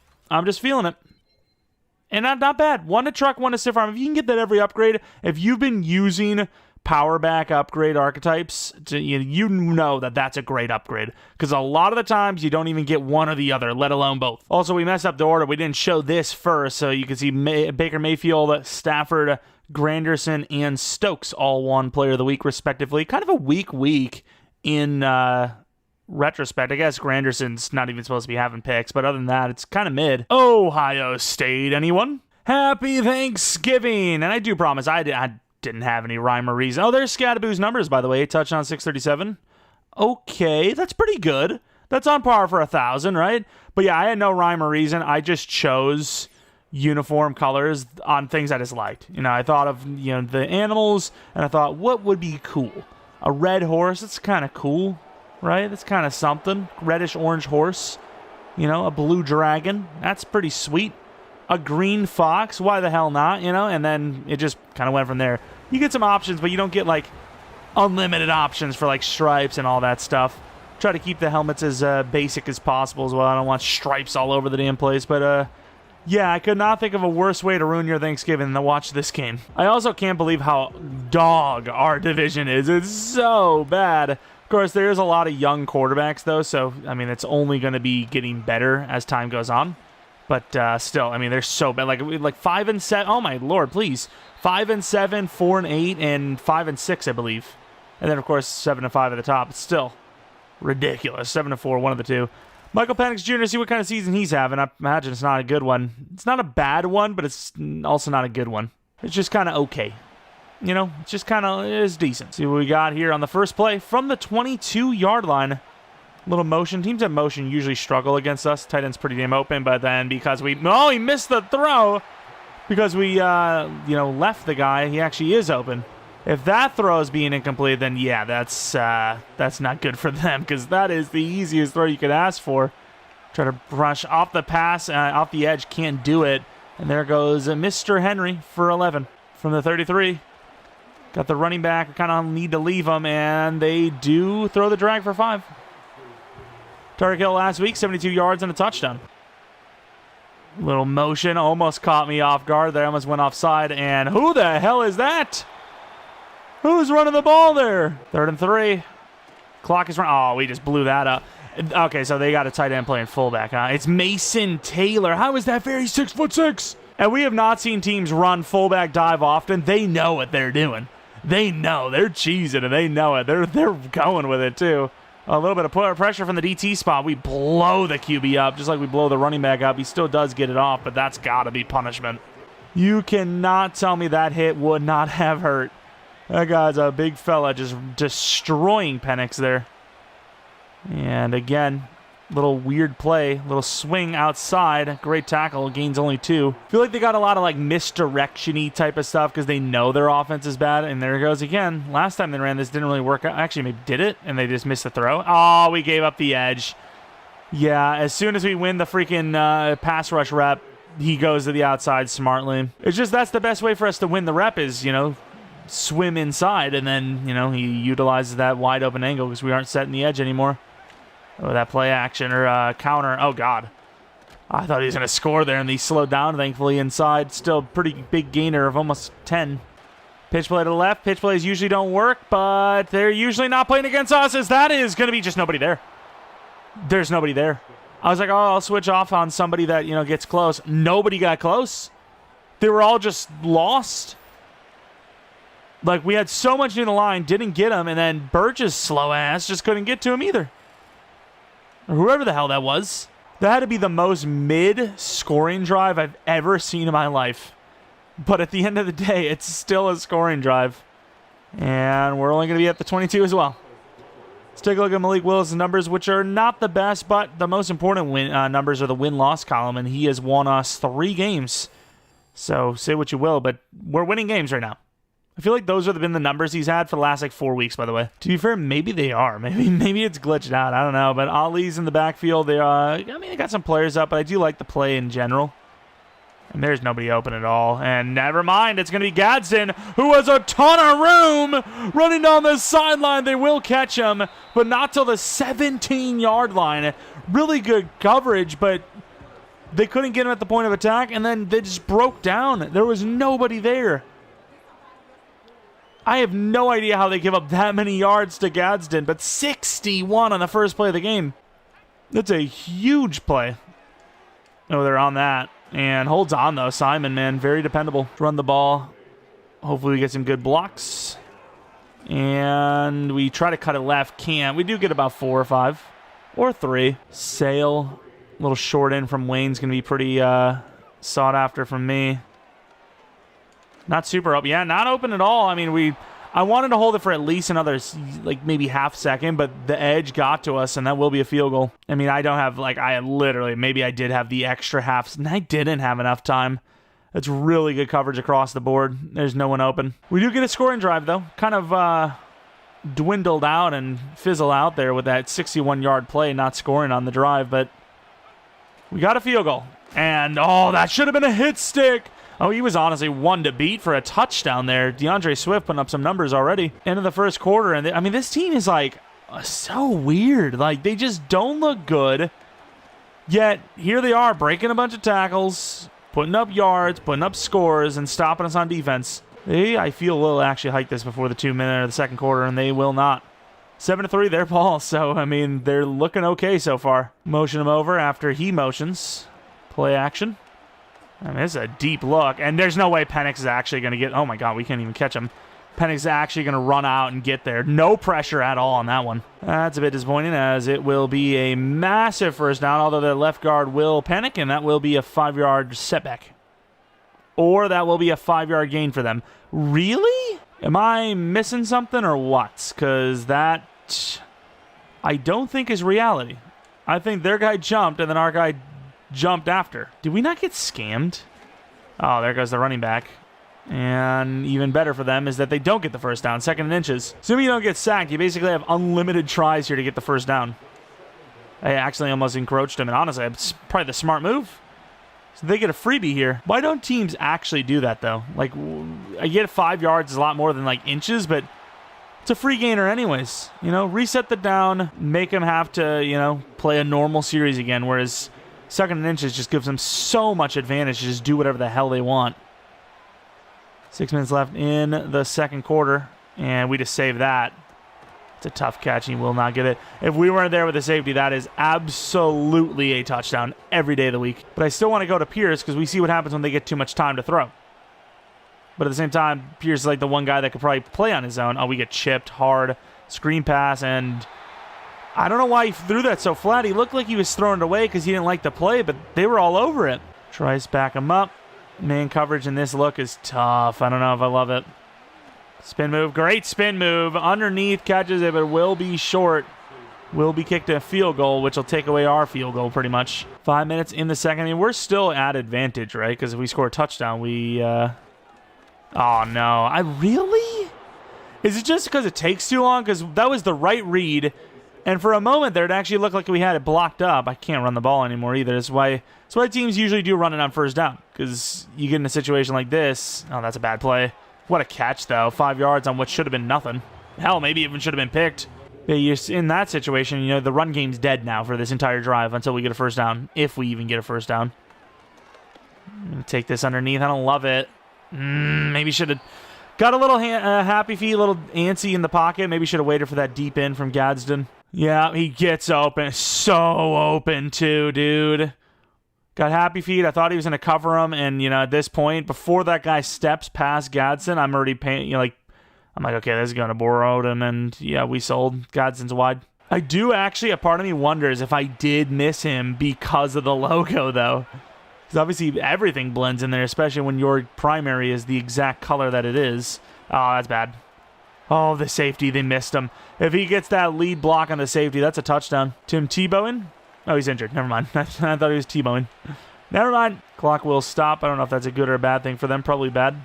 And not bad. 1 to truck, 1 to stiff arm. If you can get that every upgrade, if you've been using power back upgrade archetypes, you know that that's a great upgrade. Because a lot of the times, you don't even get one or the other, let alone both. Also, we messed up the order. We didn't show this first, so you can see Baker Mayfield, Stafford, Granderson, and Stokes all won Player of the Week, respectively. Kind of a weak week in retrospect. I guess Granderson's not even supposed to be having picks, but other than that, it's kind of mid. Ohio State, anyone? Happy Thanksgiving! And I do promise, I didn't have any rhyme or reason. Oh, there's Skattebo's numbers, by the way. Touchdown 637. Okay, that's pretty good. That's on par for 1,000, right? But yeah, I had no rhyme or reason. I just chose uniform colors on things I just liked. I thought of, the animals, and I thought, what would be cool? A red horse, that's kind of cool, right? That's kind of something. Reddish-orange horse. A blue dragon, that's pretty sweet. A green fox, why the hell not, And then it just kind of went from there. You get some options, but you don't get, unlimited options for, stripes and all that stuff. Try to keep the helmets as basic as possible as well. I don't want stripes all over the damn place, but, yeah, I could not think of a worse way to ruin your Thanksgiving than to watch this game. I also can't believe how dog our division is. It's so bad. Of course, there is a lot of young quarterbacks, though, so, it's only going to be getting better as time goes on. But still, they're so bad. Like 5 and 7. Oh my lord, please. 5 and 7, 4 and 8, and 5 and 6, I believe. And then of course 7 and 5 at the top. It's still ridiculous. 7 and 4, one of the two. Michael Penix Jr. See what kind of season he's having. I imagine it's not a good one. It's not a bad one, but it's also not a good one. It's just kind of okay. It's just kind of is decent. See what we got here on the first play from the 22-yard line. Little motion. Teams that motion usually struggle against us. Tight end's pretty damn open, but then because he missed the throw because we, left the guy. He actually is open. If that throw is being incomplete, then yeah, that's not good for them because that is the easiest throw you could ask for. Try to brush off the pass, off the edge, can't do it. And there goes Mr. Henry for 11 from the 33. Got the running back. We kind of need to leave him, and they do throw the drag for 5. Target kill last week, 72 yards and a touchdown. Little motion, almost caught me off guard there. Almost went offside, and who the hell is that? Who's running the ball there? 3rd and 3. Clock is running. Oh, we just blew that up. Okay, so they got a tight end playing fullback, huh? It's Mason Taylor. How is that fair? He's 6'6". And we have not seen teams run fullback dive often. They know what they're doing. They know. They're cheesing, and they know it. They're going with it, too. A little bit of pressure from the DT spot. We blow the QB up, just like we blow the running back up. He still does get it off, but that's got to be punishment. You cannot tell me that hit would not have hurt. That guy's a big fella, just destroying Penix there. And again, little weird play, little swing outside. Great tackle, gains only 2. I feel like they got a lot of misdirection-y type of stuff because they know their offense is bad. And there it goes again. Last time they ran this didn't really work out. Actually, maybe did it, and they just missed the throw. Oh, we gave up the edge. Yeah, as soon as we win the freaking pass rush rep, he goes to the outside smartly. It's just that's the best way for us to win the rep is, swim inside, and then, he utilizes that wide open angle because we aren't setting the edge anymore. Oh, that play action or counter. Oh, God. I thought he was going to score there, and he slowed down, thankfully, inside. Still pretty big gainer of almost 10. Pitch play to the left. Pitch plays usually don't work, but they're usually not playing against us, as that is going to be just nobody there. There's nobody there. I was like, oh, I'll switch off on somebody that, gets close. Nobody got close. They were all just lost. We had so much near the line, didn't get him, and then Birch's slow ass just couldn't get to him either. Or whoever the hell that was. That had to be the most mid-scoring drive I've ever seen in my life. But at the end of the day, it's still a scoring drive. And we're only going to be at the 22 as well. Let's take a look at Malik Willis' numbers, which are not the best, but the most important numbers are the win-loss column, and he has won us 3 games. So say what you will, but we're winning games right now. I feel like those have been the numbers he's had for the last 4 weeks, by the way. To be fair, maybe they are. Maybe it's glitched out. I don't know. But Ali's in the backfield. They got some players up, but I do like the play in general. And there's nobody open at all. And never mind, it's going to be Gadsden, who has a ton of room running down the sideline. They will catch him, but not till the 17-yard line. Really good coverage, but They couldn't get him at the point of attack, and then they just broke down. There was nobody there. I have no idea how they give up that many yards to Gadsden, but 61 on the first play of the game. That's a huge play. Oh, they're on that. And holds on, though. Simon, man, very dependable. Run the ball. Hopefully we get some good blocks. And we try to cut it left. Can't. We do get about 4 or 5. Or 3. Sale. A little short in from Wayne's going to be pretty sought after from me. Not super open. Yeah, not open at all. I mean, I wanted to hold it for at least another, like, maybe half second, but the edge got to us, and that will be a field goal. I mean, I don't have, like, maybe I did have the extra half, and I didn't have enough time. That's really good coverage across the board. There's no one open. We do get a scoring drive, though. Kind of dwindled out and fizzle out there with that 61-yard play, not scoring on the drive, but we got a field goal. And, oh, that should have been a hit stick. Oh, he was honestly one to beat for a touchdown there. DeAndre Swift putting up some numbers already. End of the first quarter. And I mean, this team is like so weird. Like, they just don't look good. Yet, here they are breaking a bunch of tackles, putting up yards, putting up scores, and stopping us on defense. I feel will actually hike this before the 2-minute of the second quarter, and they will not. 7-3, their ball. So, I mean, they're looking okay so far. Motion him over after he motions. Play action. I mean, this is a deep look, and there's no way Penix is actually going to get... Oh, my God, we can't even catch him. Penix is actually going to run out and get there. No pressure at all on that one. That's a bit disappointing, as it will be a massive first down, although the left guard will panic, and that will be a 5-yard setback. Or that will be a 5-yard gain for them. Really? Am I missing something or what? Because that, I don't think is reality. I think their guy jumped, and then our guy jumped after. Did we not get scammed? Oh, there goes the running back. And even better for them is that they don't get the first down. 2nd and inches. Assuming you don't get sacked, you basically have unlimited tries here to get the first down. I actually almost encroached him, and honestly, it's probably the smart move. So they get a freebie here. Why don't teams actually do that, though? Like, I get 5 yards is a lot more than, like, inches, but it's a free gainer anyways. You know, reset the down, make them have to, you know, play a normal series again, whereas 2nd and inches just gives them so much advantage to just do whatever the hell they want. 6 minutes left in the second quarter, and we just save that. It's a tough catch, and he will not get it. If we weren't there with the safety, that is absolutely a touchdown every day of the week. But I still want to go to Pierce because we see what happens when they get too much time to throw. But at the same time, Pierce is like the one guy that could probably play on his own. Oh, we get chipped hard. Screen pass, and I don't know why he threw that so flat. He looked like he was throwing it away because he didn't like the play, but they were all over it. Tries to back him up. Man coverage in this look is tough. I don't know if I love it. Spin move. Great spin move. Underneath, catches it, but will be short. Will be kicked a field goal, which will take away our field goal pretty much. 5 minutes in the second. I mean, we're still at advantage, right? Because if we score a touchdown, we... Oh, no. Really? Is it just because it takes too long? Because that was the right read. And for a moment there, it actually looked like we had it blocked up. I can't run the ball anymore either. That's why teams usually do run it on first down. Because you get in a situation like this. Oh, that's a bad play. What a catch, though. 5 yards on what should have been nothing. Hell, maybe even should have been picked. But you're in that situation, you know, the run game's dead now for this entire drive until we get a first down. If we even get a first down. I'm going to take this underneath. I don't love it. Maybe should have... Got a little happy feet, a little antsy in the pocket. Maybe should have waited for that deep in from Gadsden. Yeah, he gets open. So open, too, dude. Got happy feet. I thought he was going to cover him. And, you know, at this point, before that guy steps past Gadsden, I'm already paying, you know, like, I'm like, okay, this is going to bore out him. And, yeah, we sold. Gadsden's wide. I do actually, a part of me wonders if I did miss him because of the logo, though. Because obviously everything blends in there, especially when your primary is the exact color that it is. Oh, that's bad. Oh, the safety, they missed him. If he gets that lead block on the safety, that's a touchdown. Tim Tebowing? Oh, he's injured. Never mind. I thought he was Tebowing. Never mind. Clock will stop. I don't know if that's a good or a bad thing for them. Probably bad.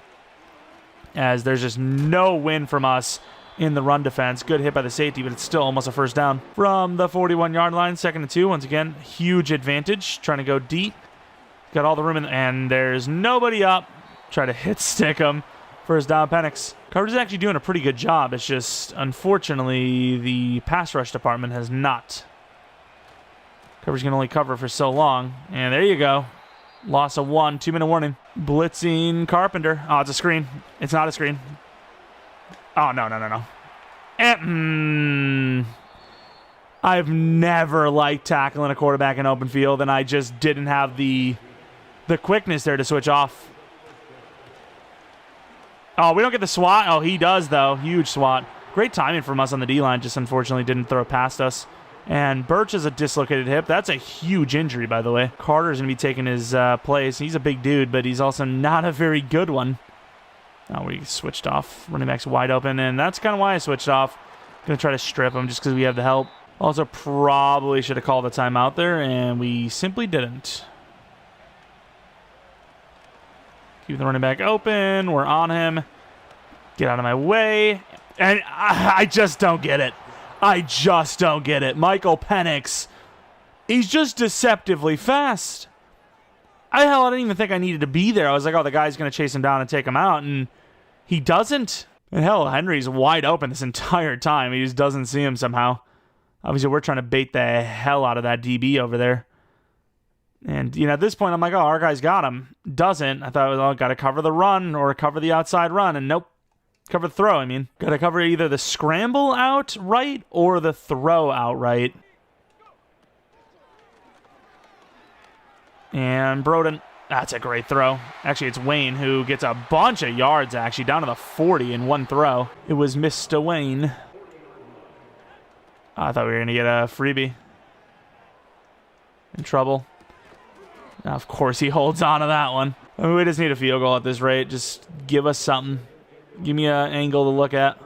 As there's just no win from us in the run defense. Good hit by the safety, but it's still almost a first down. From the 41-yard line, 2nd and 2. Once again, huge advantage. Trying to go deep. Got all the room in, and there's nobody up. Try to hit stick him. First down, Penix. Coverage is actually doing a pretty good job. It's just, unfortunately, the pass rush department has not. Coverage can only cover for so long. And there you go. Loss of 1. 2-minute warning. Blitzing Carpenter. Oh, it's a screen. It's not a screen. Oh, no. I've never liked tackling a quarterback in open field, and I just didn't have the quickness there to switch off. Oh, we don't get the swat. Oh, he does, though. Huge swat. Great timing from us on the D-line, just unfortunately didn't throw past us. And Birch has a dislocated hip. That's a huge injury, by the way. Carter's going to be taking his place. He's a big dude, but he's also not a very good one. Oh, we switched off. Running back's wide open, and that's kind of why I switched off. Going to try to strip him just because we have the help. Also, probably should have called a timeout there, and we simply didn't. Keep the running back open. We're on him. Get out of my way. And I just don't get it. I just don't get it. Michael Penix, he's just deceptively fast. I didn't even think I needed to be there. I was like, oh, the guy's going to chase him down and take him out, and he doesn't. And hell, Henry's wide open this entire time. He just doesn't see him somehow. Obviously, we're trying to bait the hell out of that DB over there. And, at this point, I'm like, oh, our guy's got him. Doesn't. I thought, got to cover the run or cover the outside run, and nope. Cover the throw, Got to cover either the scramble out right or the throw out right. And Broden, that's a great throw. Actually, it's Wayne who gets a bunch of yards, actually, down to the 40 in one throw. It was Mr. Wayne. I thought we were going to get a freebie. In trouble. Now, of course, he holds on to that one. We just need a field goal at this rate. Just give us something. Give me an angle to look at.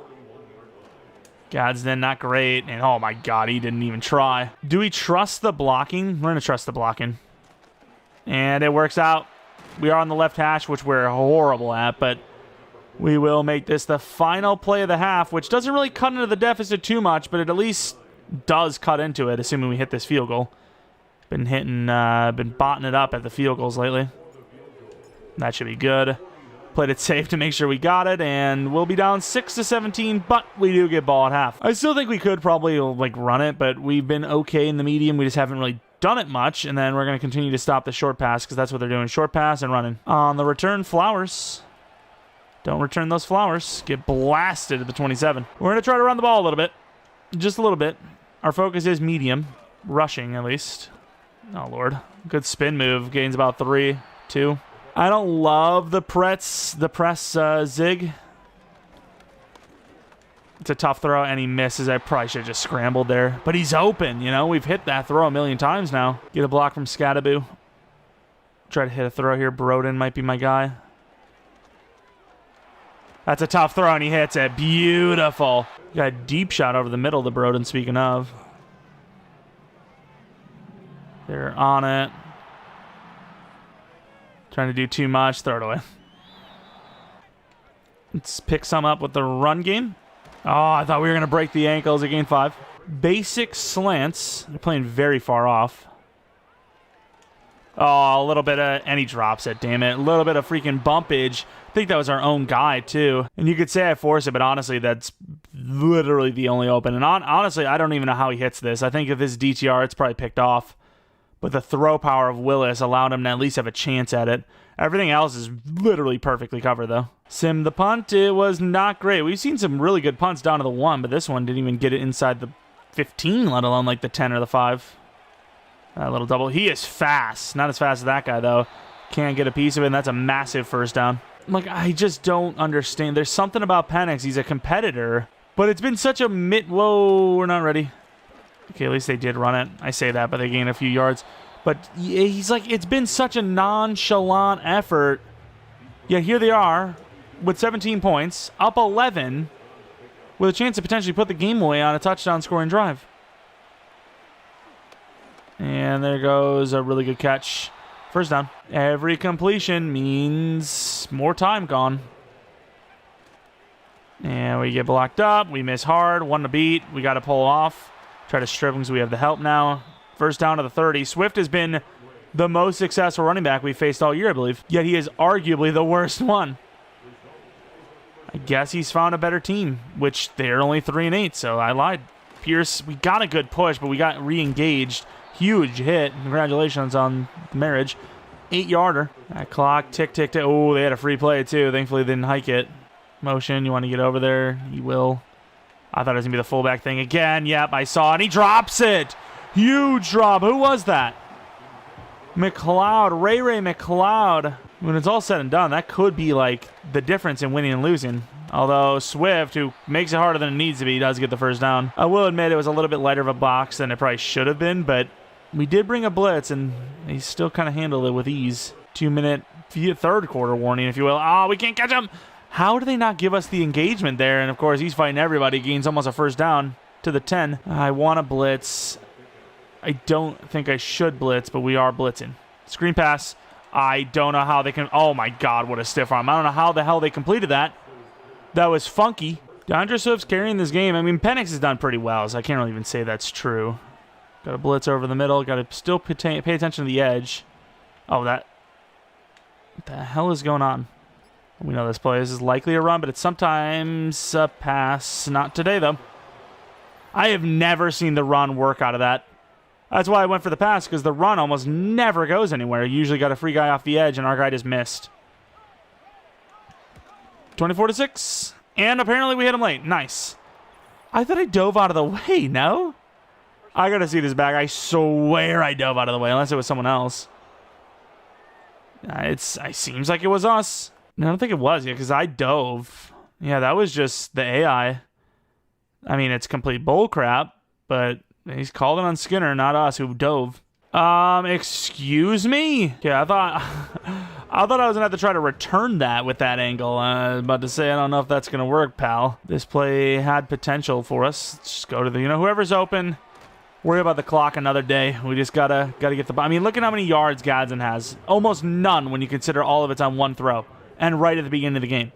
Gadsden, not great. And oh my God, he didn't even try. Do we trust the blocking? We're going to trust the blocking. And it works out. We are on the left hash, which we're horrible at, but we will make this the final play of the half, which doesn't really cut into the deficit too much, but it at least does cut into it, assuming we hit this field goal. Been botting it up at the field goals lately. That should be good. Played it safe to make sure we got it, and we'll be down 6-17, but we do get ball at half. I still think we could probably run it, but we've been okay in the medium. We just haven't really done it much, and then we're going to continue to stop the short pass because that's what they're doing, short pass and running. On the return, Flowers. Don't return those Flowers. Get blasted at the 27. We're going to try to run the ball a little bit, just a little bit. Our focus is medium, rushing at least. Oh, Lord. Good spin move. Gains about 3, 2. I don't love the press zig. It's a tough throw, and he misses. I probably should have just scrambled there. But he's open, We've hit that throw a million times now. Get a block from Skattebo. Try to hit a throw here. Broden might be my guy. That's a tough throw, and he hits it. Beautiful. Got a deep shot over the middle to Broden, speaking of. They're on it. Trying to do too much. Throw it away. Let's pick some up with the run game. Oh, I thought we were going to break the ankles at game 5. Basic slants. They're playing very far off. Oh, a little bit of... And he drops it, damn it. A little bit of freaking bumpage. I think that was our own guy, too. And you could say I force it, but honestly, that's literally the only open. And honestly, I don't even know how he hits this. I think if this is DTR, it's probably picked off. But the throw power of Willis allowed him to at least have a chance at it. Everything else is literally perfectly covered, though. Sim the punt, it was not great. We've seen some really good punts down to the 1, but this one didn't even get it inside the 15, let alone the 10 or the 5. That little double. He is fast. Not as fast as that guy, though. Can't get a piece of it, and that's a massive first down. I just don't understand. There's something about Penix. He's a competitor, but it's been such a Whoa, we're not ready. Okay, at least they did run it. I say that, but they gained a few yards. But he's it's been such a nonchalant effort. Yeah, here they are with 17 points, up 11, with a chance to potentially put the game away on a touchdown scoring drive. And there goes a really good catch. First down. Every completion means more time gone. And we get blocked up. We miss hard. One to beat. We got to pull off. Try to strip him because we have the help now. First down to the 30. Swift has been the most successful running back we've faced all year, I believe. Yet he is arguably the worst one. I guess he's found a better team, which they're only 3-8, so I lied. Pierce, we got a good push, but we got re-engaged. Huge hit. Congratulations on the marriage. 8-yarder. That clock, tick, tick, tick. Oh, they had a free play, too. Thankfully, they didn't hike it. Motion, you want to get over there? You will. I thought it was going to be the fullback thing again. Yep, I saw it. He drops it. Huge drop. Who was that? McLeod. Ray McLeod. When it's all said and done, that could be like the difference in winning and losing. Although Swift, who makes it harder than it needs to be, does get the first down. I will admit it was a little bit lighter of a box than it probably should have been, but we did bring a blitz, and he still kind of handled it with ease. 2-minute third quarter warning, if you will. Oh, we can't catch him. How do they not give us the engagement there? And, of course, he's fighting everybody. Gains almost a first down to the 10. I want to blitz. I don't think I should blitz, but we are blitzing. Screen pass. I don't know how they can... Oh, my God, what a stiff arm. I don't know how the hell they completed that. That was funky. DeAndre Swift's carrying this game. I mean, Penix has done pretty well, so I can't really even say that's true. Got a blitz over the middle. Got to still pay attention to the edge. Oh, that... What the hell is going on? We know this play. This is likely a run, but it's sometimes a pass. Not today, though. I have never seen the run work out of that. That's why I went for the pass, because the run almost never goes anywhere. You usually got a free guy off the edge, and our guy just missed. 24-6. And apparently we hit him late. Nice. I thought I dove out of the way. No? I got to see this back. I swear I dove out of the way, unless it was someone else. It seems like it was us. No, I don't think it was, because I dove. Yeah, that was just the AI. I mean, it's complete bull crap, but he's called it on Skinner, not us, who dove. Excuse me? Yeah, I thought I was going to have to try to return that with that angle. I was about to say, I don't know if that's going to work, pal. This play had potential for us. Just go to the, whoever's open. Worry about the clock another day. We just gotta get the... I mean, look at how many yards Gadsden has. Almost none when you consider all of it's on one throw. And right at the beginning of the game.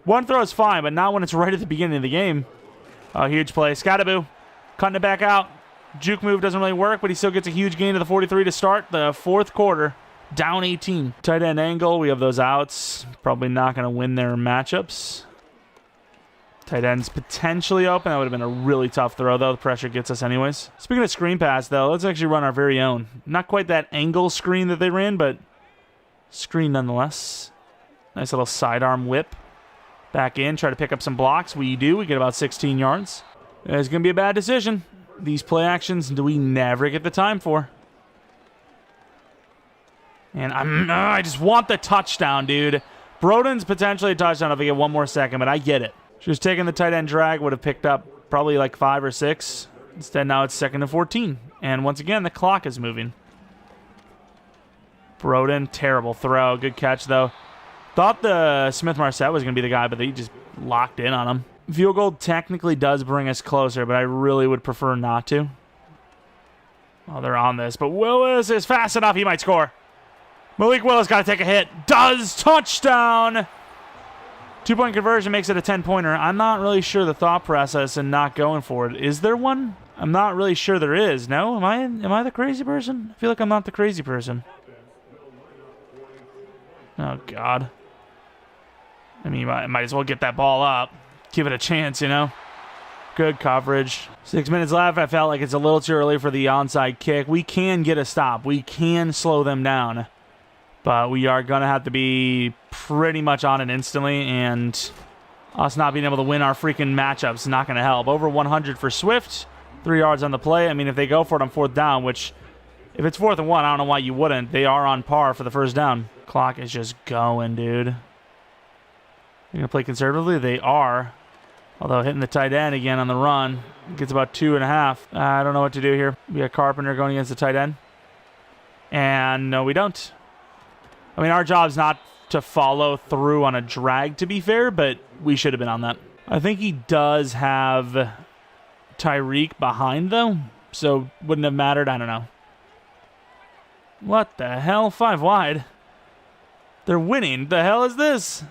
One throw is fine, but not when it's right at the beginning of the game. Oh, huge play. Skattebo cutting it back out. Juke move doesn't really work, but he still gets a huge gain to the 43 to start the fourth quarter. Down 18. Tight end angle. We have those outs. Probably not going to win their matchups. Tight end's potentially open. That would have been a really tough throw, though. The pressure gets us anyways. Speaking of screen pass, though, let's actually run our very own. Not quite that angle screen that they ran, but screen nonetheless. Nice little sidearm whip. Back in, try to pick up some blocks. We do. We get about 16 yards. It's going to be a bad decision. These play actions do we never get the time for. And I just want the touchdown, dude. Broden's potentially a touchdown if we get one more second, but I get it. Just taking the tight end drag would have picked up probably like 5 or 6. Instead, now it's 2nd and 14. And once again, the clock is moving. Broden, terrible throw. Good catch, though. Thought the Smith-Marset was going to be the guy, but they just locked in on him. Field goal technically does bring us closer, but I really would prefer not to. Oh, they're on this, but Willis is fast enough. He might score. Malik Willis got to take a hit. Does. Touchdown. 2-point conversion makes it a 10-pointer. I'm not really sure the thought process in not going for it. Is there one? I'm not really sure there is. No? Am I the crazy person? I feel like I'm not the crazy person. Oh, God. I mean, I might as well get that ball up. Give it a chance, Good coverage. 6 minutes left. I felt like it's a little too early for the onside kick. We can get a stop. We can slow them down. But we are going to have to be pretty much on it instantly, and us not being able to win our freaking matchups is not going to help. Over 100 for Swift, 3 yards on the play. I mean, if they go for it on 4th down, which if it's 4th and 1, I don't know why you wouldn't. They are on par for the first down. Clock is just going, dude. They're going to play conservatively? They are. Although hitting the tight end again on the run gets about 2.5. I don't know what to do here. We got Carpenter going against the tight end. And no, we don't. I mean, our job's not to follow through on a drag, to be fair, but we should have been on that. I think he does have Tyreek behind, though, so wouldn't have mattered. I don't know. What the hell? 5 wide. They're winning. The hell is this?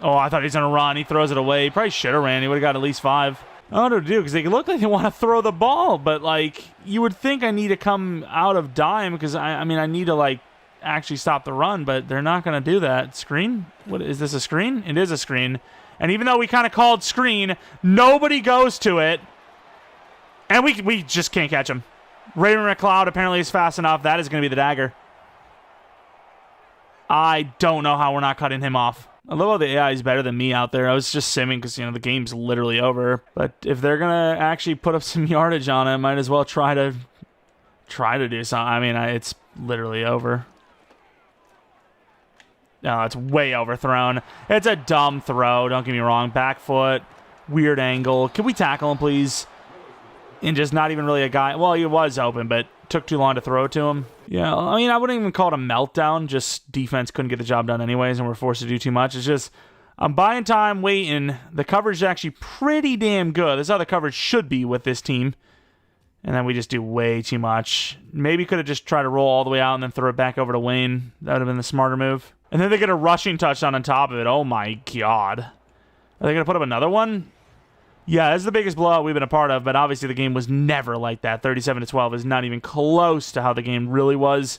Oh, I thought he was going to run. He throws it away. He probably should have ran. He would have got at least 5. I don't know what to do because they look like they want to throw the ball, but like you would think I need to come out of dime because I mean I need to like actually stop the run, but they're not going to do that. Screen? What is this, a screen? It is a screen. And even though we kind of called screen, nobody goes to it, and we just can't catch him. Raven McLeod apparently is fast enough. That is going to be the dagger. I don't know how we're not cutting him off. I love how the AI is better than me out there. I was just simming because, the game's literally over. But if they're going to actually put up some yardage on it, might as well try to do something. I mean, it's literally over. No, it's way overthrown. It's a dumb throw. Don't get me wrong. Back foot. Weird angle. Can we tackle him, please? And just not even really a guy. Well, he was open, but took too long to throw to him. Yeah, I mean, I wouldn't even call it a meltdown. Just defense couldn't get the job done anyways, and we're forced to do too much. It's just, I'm buying time, waiting. The coverage is actually pretty damn good. This is how the coverage should be with this team. And then we just do way too much. Maybe could have just tried to roll all the way out and then throw it back over to Wayne. That would have been the smarter move. And then they get a rushing touchdown on top of it. Oh my God. Are they going to put up another one? Yeah, this is the biggest blowout we've been a part of, but obviously the game was never like that. 37-12 is not even close to how the game really was.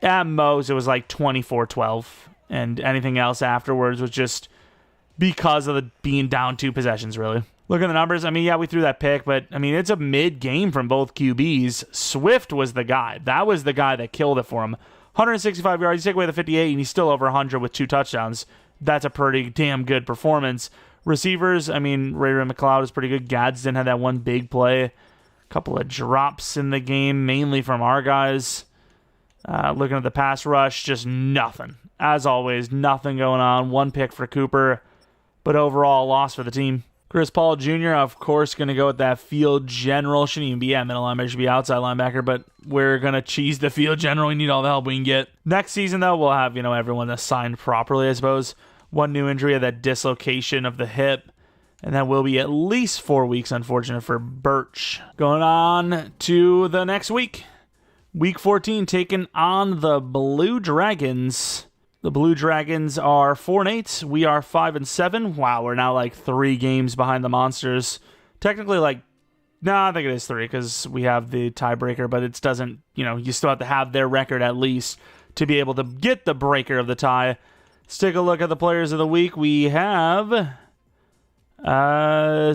At most, it was like 24-12, and anything else afterwards was just because of the being down 2 possessions, really. Look at the numbers. I mean, yeah, we threw that pick, but, I mean, it's a mid-game from both QBs. Swift was the guy. That was the guy that killed it for him. 165 yards, you take away the 58, and he's still over 100 with 2 touchdowns. That's a pretty damn good performance. Receivers, I mean, Raven McLeod is pretty good. Gadsden had that one big play. A couple of drops in the game, mainly from our guys. Looking at the pass rush, just nothing. As always, nothing going on. 1 pick for Cooper, but overall, loss for the team. Chris Paul Jr., of course, going to go with that field general. Shouldn't even be at middle linebacker, should be outside linebacker, but we're going to cheese the field general. We need all the help we can get. Next season, though, we'll have, everyone assigned properly, I suppose. 1 new injury of that dislocation of the hip. And that will be at least 4 weeks, unfortunate for Birch. Going on to the next week. Week 14, taking on the Blue Dragons. The Blue Dragons are 4-8. We are 5-7. Wow, we're now like 3 games behind the Monsters. Technically, I think it is 3 because we have the tiebreaker, but it doesn't, you still have to have their record at least to be able to get the breaker of the tie. Let's take a look at the players of the week. We have,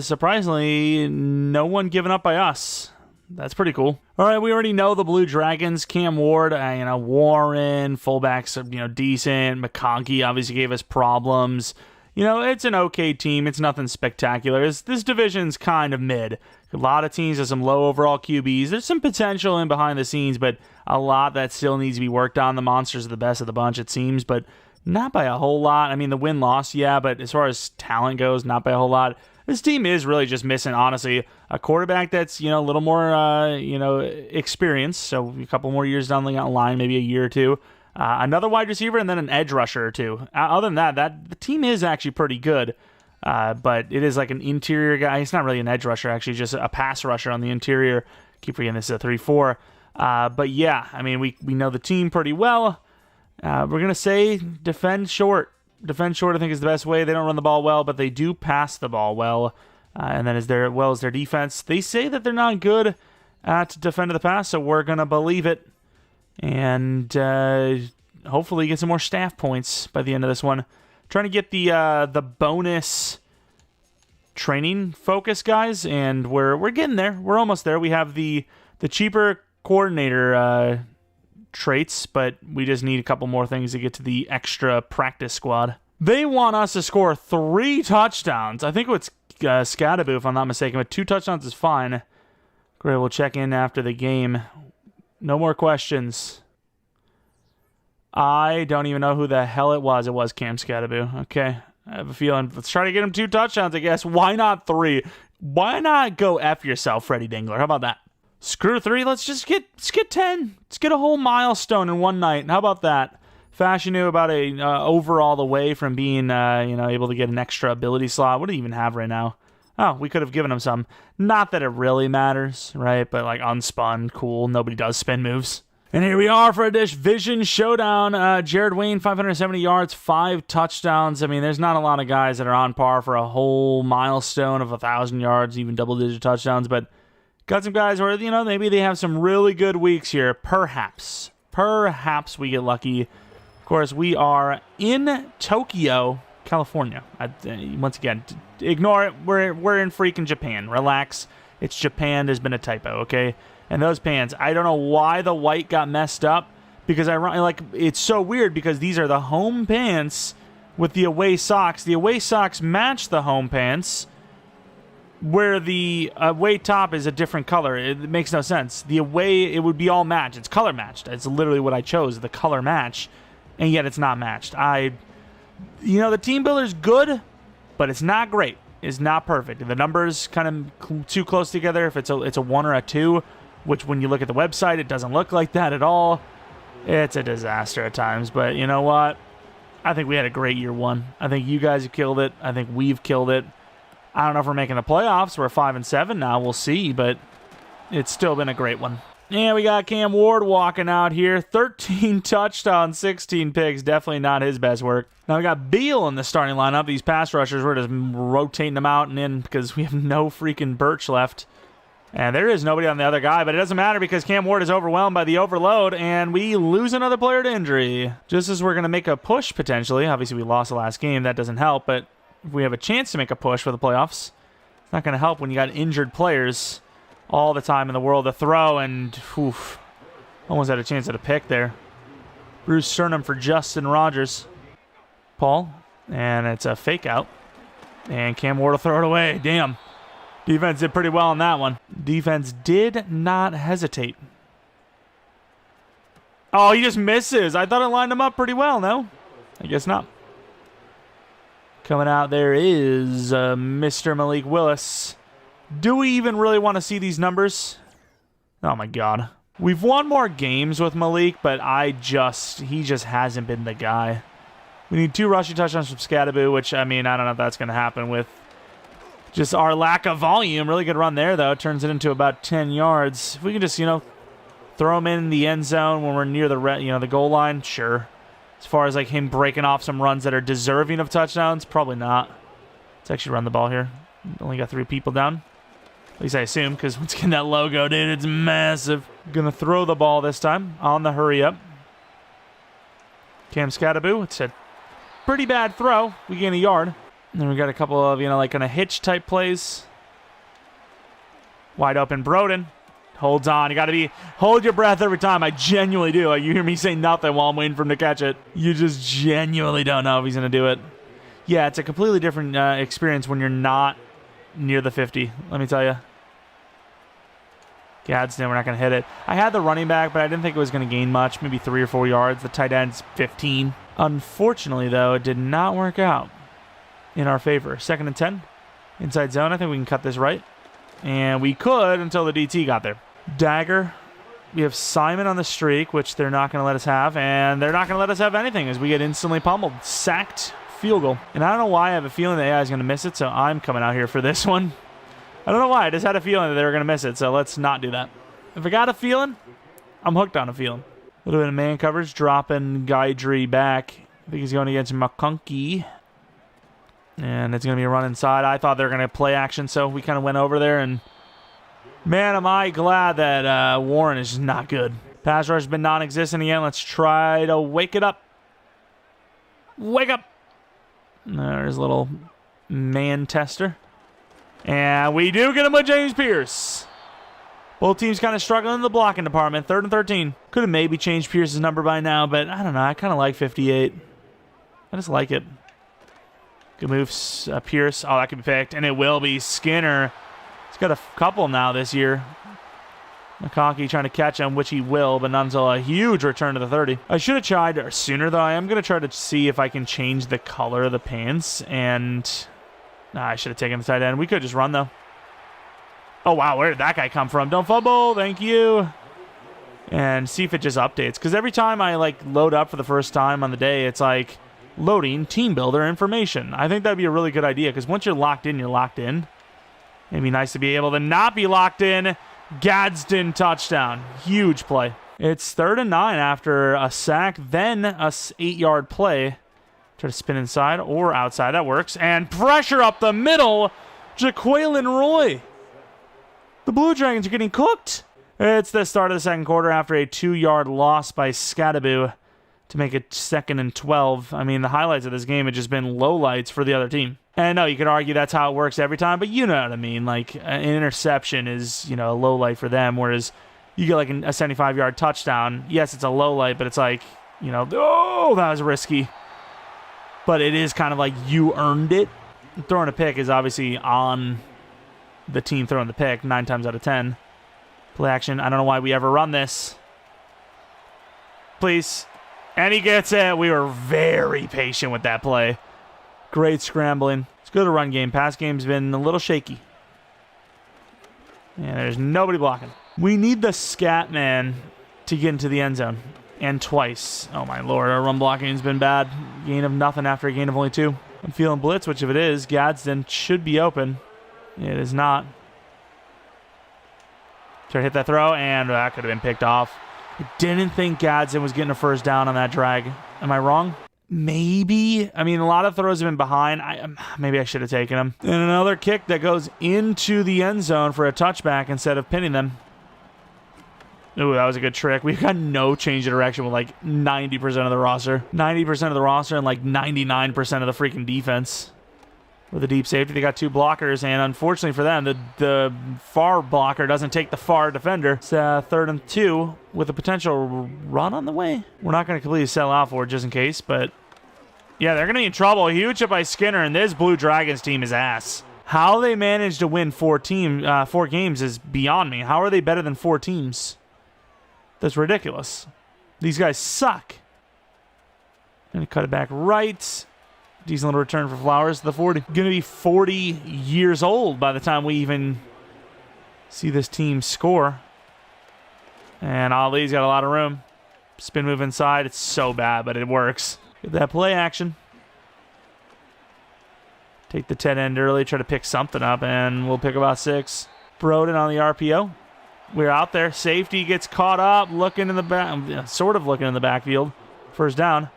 surprisingly, no one given up by us. That's pretty cool. All right, we already know the Blue Dragons. Cam Ward, Warren, fullbacks, decent. McConkey obviously gave us problems. It's an okay team. It's nothing spectacular. This division's kind of mid. A lot of teams have some low overall QBs. There's some potential in behind the scenes, but a lot that still needs to be worked on. The Monsters are the best of the bunch, it seems, but not by a whole lot. I mean, the win-loss, yeah, but as far as talent goes, not by a whole lot. This team is really just missing, honestly, a quarterback that's, a little more, experienced. So a couple more years down the line, maybe a year or 2. Another wide receiver, and then an edge rusher or 2. Other than that, the team is actually pretty good. But it is like an interior guy. He's not really an edge rusher, actually, just a pass rusher on the interior. Keep forgetting this is a 3-4. But yeah, I mean, we know the team pretty well. We're going to say defend short. Defend short, I think, is the best way. They don't run the ball well, but they do pass the ball well. And then as their defense. They say that they're not good at defending the pass, so we're going to believe it. And hopefully get some more staff points by the end of this one. Trying to get the bonus training focus, guys, and we're getting there. We're almost there. We have the cheaper coordinator traits, but we just need a couple more things to get to the extra practice squad. They want us to score 3 touchdowns. I think it's Skattebo, if I'm not mistaken, but 2 touchdowns is fine. Great, we'll check in after the game. No more questions. I don't even know who the hell it was. It was Cam Skattebo. Okay, I have a feeling. Let's try to get him 2 touchdowns, I guess. Why not 3? Why not go F yourself, Freddie Dingler? How about that? Screw 3. Let's get 10. Let's get a whole milestone in one night. How about that? Fashion knew about a overall away from being able to get an extra ability slot. What do you even have right now? Oh, we could have given him some. Not that it really matters, right? But like unspun, cool. Nobody does spin moves. And here we are for a division showdown. Jared Wayne, 570 yards, 5 touchdowns. I mean, there's not a lot of guys that are on par for a whole milestone of 1,000 yards, even double-digit touchdowns. But got some guys where, maybe they have some really good weeks here. Perhaps we get lucky. Of course, we are in Tokyo, California. Once again, ignore it. We're in freaking Japan. Relax. It's Japan. There's been a typo, okay? And those pants, I don't know why the white got messed up, because it's so weird because these are the home pants with the away socks. The away socks match the home pants, where the away top is a different color. It makes no sense. The away, it would be all matched. It's color matched. It's literally what I chose, the color match, and yet it's not matched. The team builder's good, but it's not great. It's not perfect. The numbers kind of too close together. If it's a 1 or a 2, which when you look at the website, it doesn't look like that at all. It's a disaster at times, but you know what? I think we had a great year 1. I think you guys have killed it. I think we've killed it. I don't know if we're making the playoffs. We're 5-7 now. We'll see, but it's still been a great one. And we got Cam Ward walking out here. 13 touchdowns, 16 picks. Definitely not his best work. Now we got Beal in the starting lineup. These pass rushers, we're just rotating them out and in because we have no freaking Birch left. And there is nobody on the other guy, but it doesn't matter because Cam Ward is overwhelmed by the overload, and we lose another player to injury. Just as we're going to make a push, potentially. Obviously, we lost the last game. That doesn't help, but if we have a chance to make a push for the playoffs, it's not going to help when you got injured players all the time in the world to throw, and almost had a chance at a pick there. Bruce Sternum for Justin Rogers. Paul, and it's a fake out. And Cam Ward will throw it away. Damn. Defense did pretty well on that one. Defense did not hesitate. Oh, he just misses. I thought it lined him up pretty well, no? I guess not. Coming out there is Mr. Malik Willis. Do we even really want to see these numbers? Oh, my God. We've won more games with Malik, but he just hasn't been the guy. We need 2 rushing touchdowns from Skattebo, which, I don't know if that's going to happen with just our lack of volume. Really good run there, though. Turns it into about 10 yards. If we can just, throw him in the end zone when we're near the goal line, sure. As far as, him breaking off some runs that are deserving of touchdowns, probably not. Let's actually run the ball here. Only got 3 people down. At least I assume, because once again, that logo, dude, it's massive. Gonna throw the ball this time on the hurry up. Cam Skattebo, it's a pretty bad throw. We gain a yard. And then we got a couple of, kind of hitch-type plays. Wide open, Broden. Holds on. You got to hold your breath every time. I genuinely do. You hear me say nothing while I'm waiting for him to catch it. You just genuinely don't know if he's going to do it. Yeah, it's a completely different experience when you're not near the 50, let me tell you. Gadsden, we're not going to hit it. I had the running back, but I didn't think it was going to gain much. Maybe 3 or 4 yards. The tight end's 15. Unfortunately, though, it did not work out in our favor. 2nd and 10. Inside zone. I think we can cut this right. And we could until the DT got there. Dagger. We have Simon on the streak, which they're not going to let us have. And they're not going to let us have anything as we get instantly pummeled. Sacked field goal. And I don't know why I have a feeling the AI is going to miss it, so I'm coming out here for this one. I don't know why. I just had a feeling that they were going to miss it, so let's not do that. If I got a feeling, I'm hooked on a feeling. A little bit of man coverage, dropping Guidry back. I think he's going against McConkey. And it's going to be a run inside. I thought they were going to play action, so we kind of went over there. And man, am I glad that Warren is just not good. Pass rush has been non-existent again. Let's try to wake it up. Wake up. There's a little man tester. And we do get him with James Pierce. Both teams kind of struggling in the blocking department. 3rd and 13. Could have maybe changed Pierce's number by now, but I don't know. I kind of like 58. I just like it. Good moves, Pierce. Oh, that could be picked, and it will be. Skinner. He's got a couple now this year. McConkey trying to catch him, which he will, but not until a huge return to the 30. I should have tried sooner, though. I am going to try to see if I can change the color of the pants, and I should have taken the tight end. We could just run, though. Oh, wow, where did that guy come from? Don't fumble. Thank you. And see if it just updates, because every time I, load up for the first time on the day, it's loading team builder information. I think that'd be a really good idea because once you're locked in, you're locked in. It'd be nice to be able to not be locked in. Gadsden touchdown. Huge play. It's 3rd and 9 after a sack, then a 8-yard play. Try to spin inside or outside. That works. And pressure up the middle. Jaquelin Roy. The Blue Dragons are getting cooked. It's the start of the 2nd quarter after a 2-yard loss by Skattebo to make it 2nd and 12. I mean, the highlights of this game have just been lowlights for the other team. And no, you could argue that's how it works every time, but you know what I mean. Like, an interception is, you know, a low light for them, whereas you get like a 75-yard touchdown. Yes, it's a low light, but it's like, you know, oh, that was risky. But it is kind of like you earned it. Throwing a pick is obviously on the team throwing the pick 9 times out of 10. Play action. I don't know why we ever run this. Please. And he gets it. We were very patient with that play. Great scrambling. It's good to run game. Pass game's been a little shaky. Yeah, there's nobody blocking. We need the scat man to get into the end zone. And twice. Oh my lord, our run blocking's been bad. Gain of nothing after a gain of only 2. I'm feeling blitz, which if it is, Gadsden should be open. It is not. Try to hit that throw, and that could have been picked off. I didn't think Gadsden was getting a first down on that drag. Am I wrong? Maybe. I mean, a lot of throws have been behind. Maybe I should have taken them. And another kick that goes into the end zone for a touchback instead of pinning them. Ooh, that was a good trick. We've got no change of direction with like 90% of the roster. 90% of the roster and like 99% of the freaking defense. With the deep safety, they got 2 blockers, and unfortunately for them, the far blocker doesn't take the far defender. It's 3rd and 2 with a potential run on the way. We're not going to completely sell out for it just in case, but yeah, they're going to be in trouble. Huge hit by Skinner, and this Blue Dragons team is ass. How they managed to win 4 games is beyond me. How are they better than 4 teams? That's ridiculous. These guys suck. Gonna cut it back right. Decent little return for Flowers to the 40. Gonna be 40 years old by the time we even see this team score. And Ali's got a lot of room. Spin move inside. It's so bad, but it works. Get that play action. Take the 10 end early. Try to pick something up, and we'll pick about 6. Broden on the RPO. We're out there. Safety gets caught up, looking in the back, sort of looking in the backfield. First down.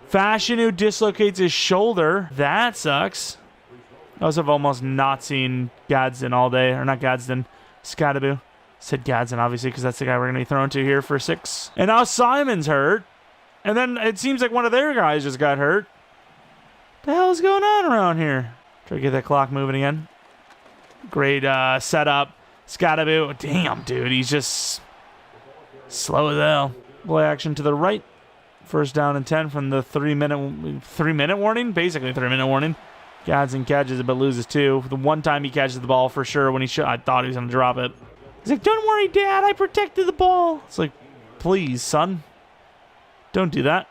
Fashion who dislocates his shoulder. That sucks. I also have almost not seen Gadsden all day. Or not Gadsden. Skattebo. Said Gadsden, obviously, because that's the guy we're going to be thrown to here for 6. And now Simon's hurt. And then it seems like one of their guys just got hurt. What the hell is going on around here? Try to get that clock moving again. Great setup. Skattebo. Damn, dude. He's just slow as hell. Play action to the right. First down and 10 from the 3-minute warning? Basically 3-minute warning. Gadsden catches it but loses 2. The one time he catches the ball for sure when he should. I thought he was going to drop it. He's like, don't worry, Dad. I protected the ball. It's like, please, son. Don't do that.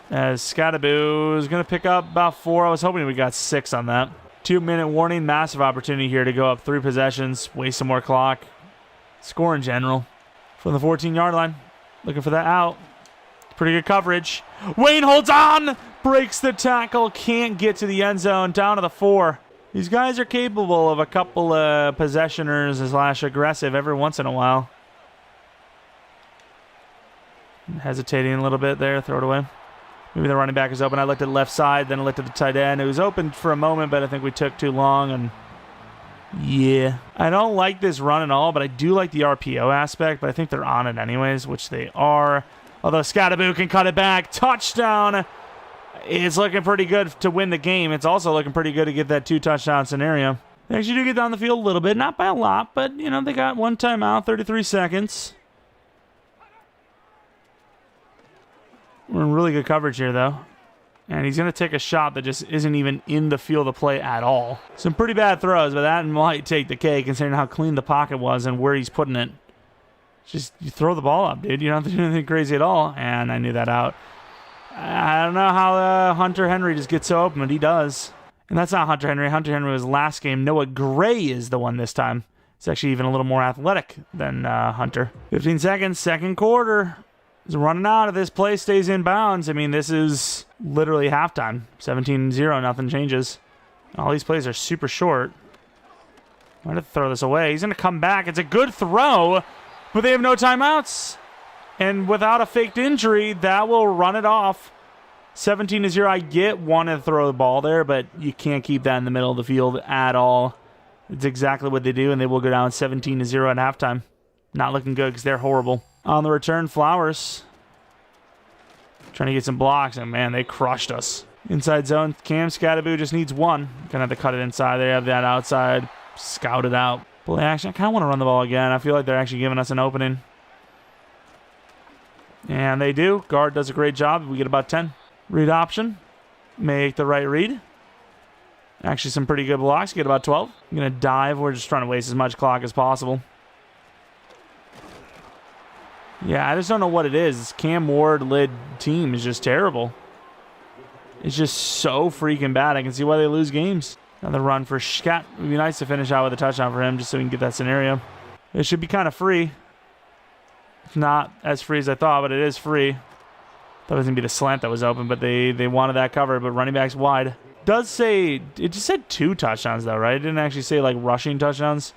As Skattebo is going to pick up about 4. I was hoping we got 6 on that. 2-minute warning. Massive opportunity here to go up 3 possessions. Waste some more clock. Score in general. From the 14-yard line. Looking for that out. Pretty good coverage. Wayne holds on. Breaks the tackle. Can't get to the end zone. Down to the 4. These guys are capable of a couple of possessioners / aggressive every once in a while. Hesitating a little bit there. Throw it away. Maybe the running back is open. I looked at the left side, then I looked at the tight end. It was open for a moment, but I think we took too long. And yeah, I don't like this run at all, but I do like the RPO aspect. But I think they're on it anyways, which they are. Although Skattebo can cut it back. Touchdown. It's looking pretty good to win the game. It's also looking pretty good to get that 2-touchdown scenario. They actually do get down the field a little bit. Not by a lot, but, you know, they got 1 timeout, 33 seconds. We're in really good coverage here, though. And he's going to take a shot that just isn't even in the field of play at all. Some pretty bad throws, but that might take the cake considering how clean the pocket was and where he's putting it. Just you throw the ball up, dude. You don't have to do anything crazy at all. And I knew that out. I don't know how Hunter Henry just gets so open, but he does. And that's not Hunter Henry. Hunter Henry was last game. Noah Gray is the one this time. It's actually even a little more athletic than Hunter. 15 seconds, second quarter. He's running out of this play, stays in bounds. I mean, this is literally halftime. 17-0, nothing changes. All these plays are super short. I'm going to throw this away. He's going to come back. It's a good throw, but they have no timeouts. And without a faked injury, that will run it off. 17-0. I get wanting to throw the ball there, but you can't keep that in the middle of the field at all. It's exactly what they do, and they will go down 17-0 at halftime. Not looking good because they're horrible. On the return, Flowers. Trying to get some blocks, and man, they crushed us. Inside zone. Cam Skattebo just needs one. Gonna have to cut it inside. They have that outside. Scout it out. Play action. I kind of want to run the ball again. I feel like they're actually giving us an opening. And they do. Guard does a great job. We get about 10. Read option. Make the right read. Actually, some pretty good blocks. Get about 12. I'm going to dive. We're just trying to waste as much clock as possible. Yeah, I just don't know what it is. This Cam Ward-led team is just terrible. It's just so freaking bad. I can see why they lose games. Another run for Skat. It would be nice to finish out with a touchdown for him just so we can get that scenario. It should be kind of free. It's not as free as I thought, but it is free. That was going to be the slant that was open, but they wanted that covered, but running back's wide. Does say, it just said 2 touchdowns though, right? It didn't actually say like rushing touchdowns.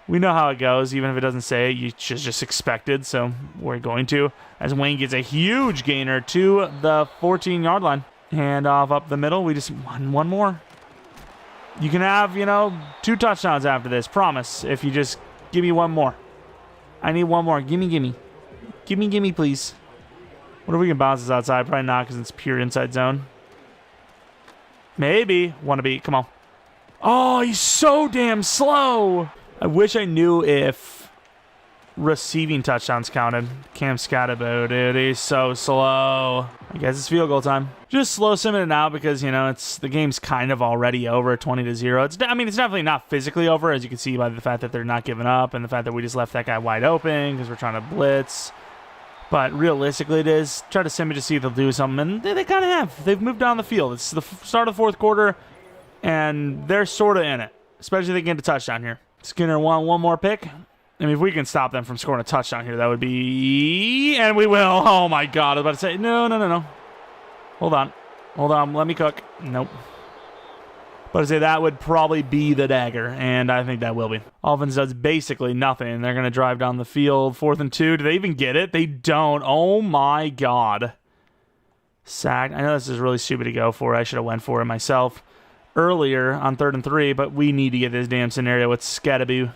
We know how it goes. Even if it doesn't say it, you just expected, so we're going to. As Wayne gets a huge gainer to the 14-yard line. Hand off up the middle. We just one more. You can have, 2 touchdowns after this. Promise. If you just give me one more. I need one more. Gimme. Gimme, please. What if we can bounce this outside? Probably not because it's pure inside zone. Maybe. Wannabe. Come on. Oh, he's so damn slow. I wish I knew if receiving touchdowns counted. Cam Skattebo, dude, he's so slow. I guess it's field goal time. Just slow simming it out because, the game's kind of already over 20-0. It's definitely not physically over, as you can see by the fact that they're not giving up and the fact that we just left that guy wide open because we're trying to blitz. But realistically, it is. Try to sim it to see if they'll do something, and they kind of have. They've moved down the field. It's the start of the fourth quarter, and they're sort of in it, especially if they get a touchdown here. Skinner won one more pick. If we can stop them from scoring a touchdown here, that would be... And we will. Oh, my God. I was about to say, no. Hold on. Let me cook. Nope. But I say that would probably be the dagger, and I think that will be. Offense does basically nothing. They're going to drive down the field. 4th and 2. Do they even get it? They don't. Oh, my God. Sacked. I know this is really stupid to go for. I should have went for it myself earlier on 3rd and 3, but we need to get this damn scenario with Skattebo.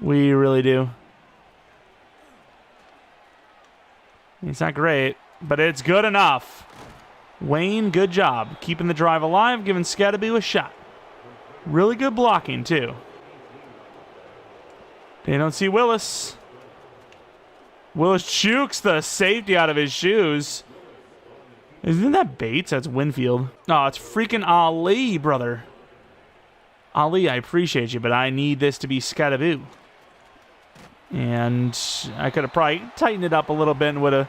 We really do. It's not great, but it's good enough. Wayne, good job. Keeping the drive alive, giving Skattebo a shot. Really good blocking, too. They don't see Willis. Willis jukes the safety out of his shoes. Isn't that Bates? That's Winfield. Oh, it's freaking Ali, brother. Ali, I appreciate you, but I need this to be Skattebo. And I could have probably tightened it up a little bit and would have,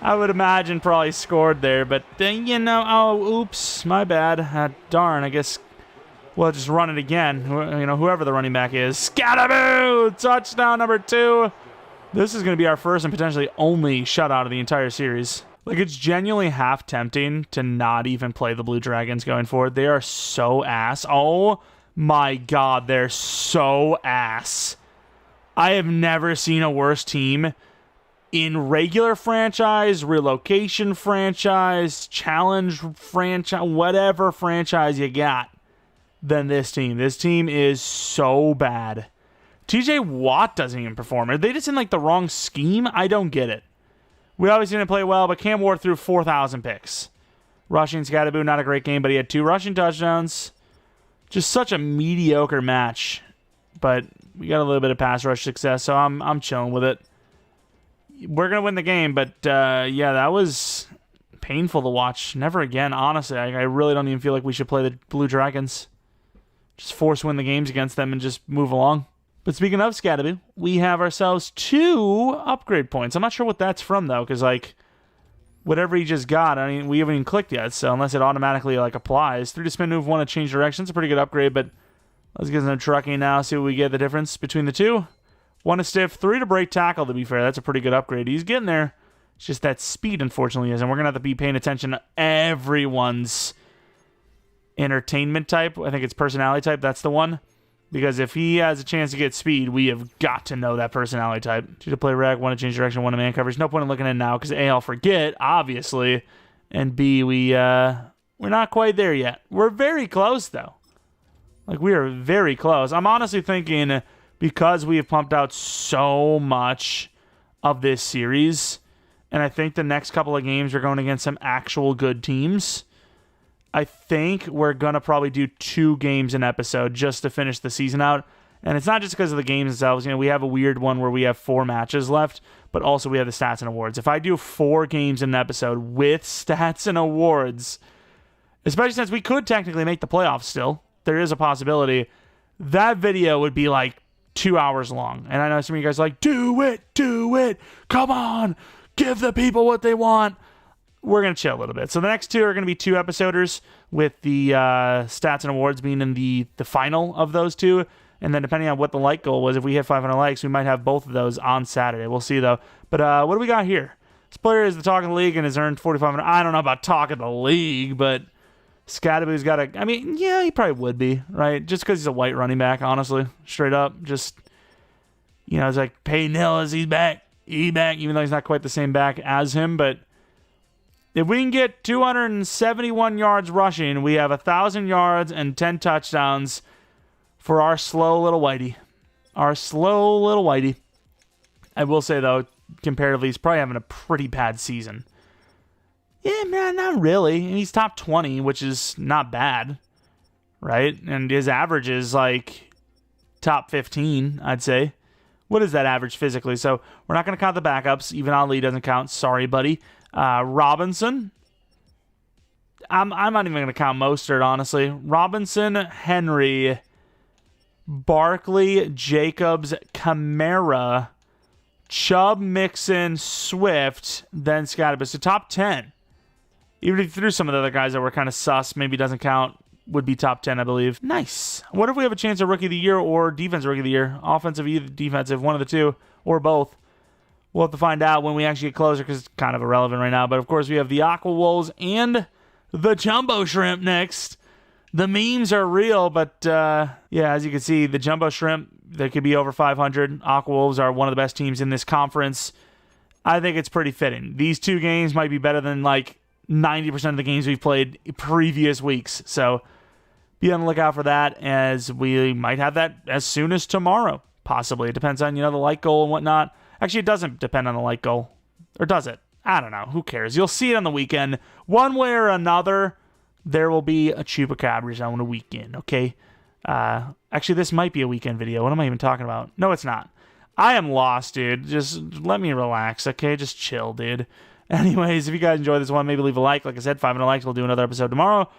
I would imagine, probably scored there. But, oh, oops, my bad. Darn, I guess we'll just run it again. Whoever the running back is. Skattebo! Touchdown number 2. This is going to be our first and potentially only shutout of the entire series. Like, it's genuinely half tempting to not even play the Blue Dragons going forward. They are so ass. Oh, my God, they're so ass. I have never seen a worse team in regular franchise, relocation franchise, challenge franchise, whatever franchise you got than this team. This team is so bad. TJ Watt doesn't even perform. Are they just in the wrong scheme? I don't get it. We obviously didn't play well, but Cam Ward threw 4,000 picks. Rushing Skattebo, not a great game, but he had 2 rushing touchdowns. Just such a mediocre match. But we got a little bit of pass rush success, so I'm chilling with it. We're going to win the game, but yeah, that was painful to watch. Never again, honestly. I really don't even feel like we should play the Blue Dragons. Just force win the games against them and just move along. But speaking of Skattebo, we have ourselves 2 upgrade points. I'm not sure what that's from, though, because, whatever he just got, we haven't even clicked yet, so unless it automatically, applies. 3 to spin move, 1 to change direction. It's a pretty good upgrade, but let's get some trucking now, see what we get the difference between the 2. 1 to stiff, 3 to break tackle, to be fair. That's a pretty good upgrade. He's getting there. It's just that speed, unfortunately, is, and we're going to have to be paying attention to everyone's entertainment type. I think it's personality type. That's the one. Because if he has a chance to get speed, we have got to know that personality type. 2 to play rag, 1 to change direction, 1 to man coverage. No point in looking at it now because A, I'll forget, obviously. And B, we're not quite there yet. We're very close, though. We are very close. I'm honestly thinking because we have pumped out so much of this series, and I think the next couple of games are going against some actual good teams, I think we're going to probably do 2 games an episode just to finish the season out. And it's not just because of the games themselves. We have a weird one where we have 4 matches left, but also we have the stats and awards. If I do 4 games in an episode with stats and awards, especially since we could technically make the playoffs still, there is a possibility, that video would be like 2 hours long. And I know some of you guys are like, do it, come on, give the people what they want. We're going to chill a little bit. So the next 2 are going to be 2 episoders with the stats and awards being in the final of those 2. And then depending on what the like goal was, if we hit 500 likes, we might have both of those on Saturday. We'll see, though. But what do we got here? This player is the talk of the league and has earned 4,500. I don't know about talk of the league, but Skattebo's got a... I mean, yeah, he probably would be, right? Just because he's a white running back, honestly. Straight up. Just, it's like, Peyton Hillis, he's back. He's back, even though he's not quite the same back as him. But if we can get 271 yards rushing, we have 1,000 yards and 10 touchdowns for our slow little whitey. I will say, though, comparatively, he's probably having a pretty bad season. Yeah, man, not really. He's top 20, which is not bad, right? And his average is like top 15, I'd say. What is that average physically? So we're not going to count the backups. Even Ali doesn't count. Sorry, buddy. Robinson. I'm not even going to count Mostert, honestly. Robinson, Henry, Barkley, Jacobs, Kamara, Chubb, Mixon, Swift, then Skattebo. So top 10. Even if you threw some of the other guys that were kind of sus, maybe doesn't count, would be top 10, I believe. Nice. What if we have a chance at Rookie of the Year or Defensive Rookie of the Year? Offensive, either defensive, one of the 2, or both. We'll have to find out when we actually get closer because it's kind of irrelevant right now. But, of course, we have the Aqua Wolves and the Jumbo Shrimp next. The memes are real, but, yeah, as you can see, the Jumbo Shrimp, they could be over 500. Aqua Wolves are one of the best teams in this conference. I think it's pretty fitting. These 2 games might be better than, 90% of the games we've played previous weeks. So be on the lookout for that, as we might have that as soon as tomorrow, possibly. It depends on, the like goal and whatnot. Actually, it doesn't depend on the like goal. Or does it? I don't know. Who cares? You'll see it on the weekend. One way or another, there will be a Chupacabras on a weekend, okay? Actually, this might be a weekend video. What am I even talking about? No, it's not. I am lost, dude. Just let me relax, okay? Just chill, dude. Anyways, if you guys enjoyed this one, maybe leave a like. Like I said, 500 likes. We'll do another episode tomorrow.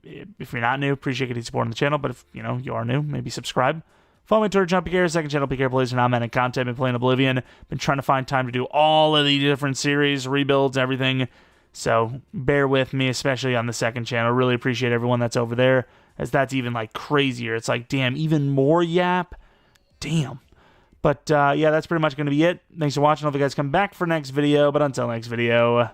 If you're not new, appreciate getting support on the channel. But if you are new, maybe subscribe. Follow me on Twitter, Jeromepkr, second channel, PK Plays, and I'm Madden content. Been playing Oblivion. Been trying to find time to do all of the different series, rebuilds, everything. So bear with me, especially on the second channel. Really appreciate everyone that's over there, as that's even crazier. It's like, damn, even more yap. Damn. But yeah, that's pretty much going to be it. Thanks for watching. Hope you guys come back for next video. But until next video,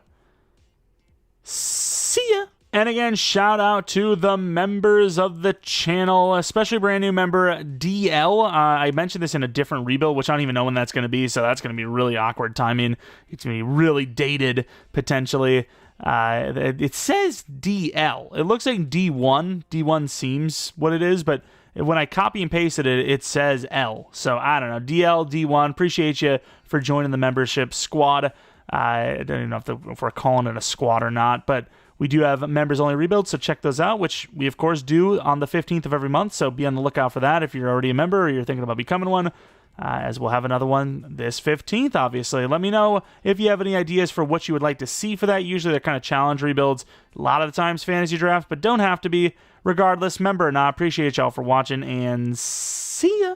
see ya. And again, shout out to the members of the channel, especially brand new member DL. I mentioned this in a different rebuild, which I don't even know when that's going to be, so that's going to be really awkward timing. It's going to be really dated, potentially. It says DL. It looks like D1. D1 seems what it is, but when I copy and pasted it, it says L. So I don't know. DL, D1, appreciate you for joining the membership squad. I don't even know if we're calling it a squad or not, but we do have members-only rebuilds, so check those out, which we, of course, do on the 15th of every month, so be on the lookout for that if you're already a member or you're thinking about becoming one, as we'll have another one this 15th, obviously. Let me know if you have any ideas for what you would like to see for that. Usually they're kind of challenge rebuilds, a lot of the times fantasy drafts, but don't have to be. Regardless, member or not, appreciate y'all for watching, and see ya!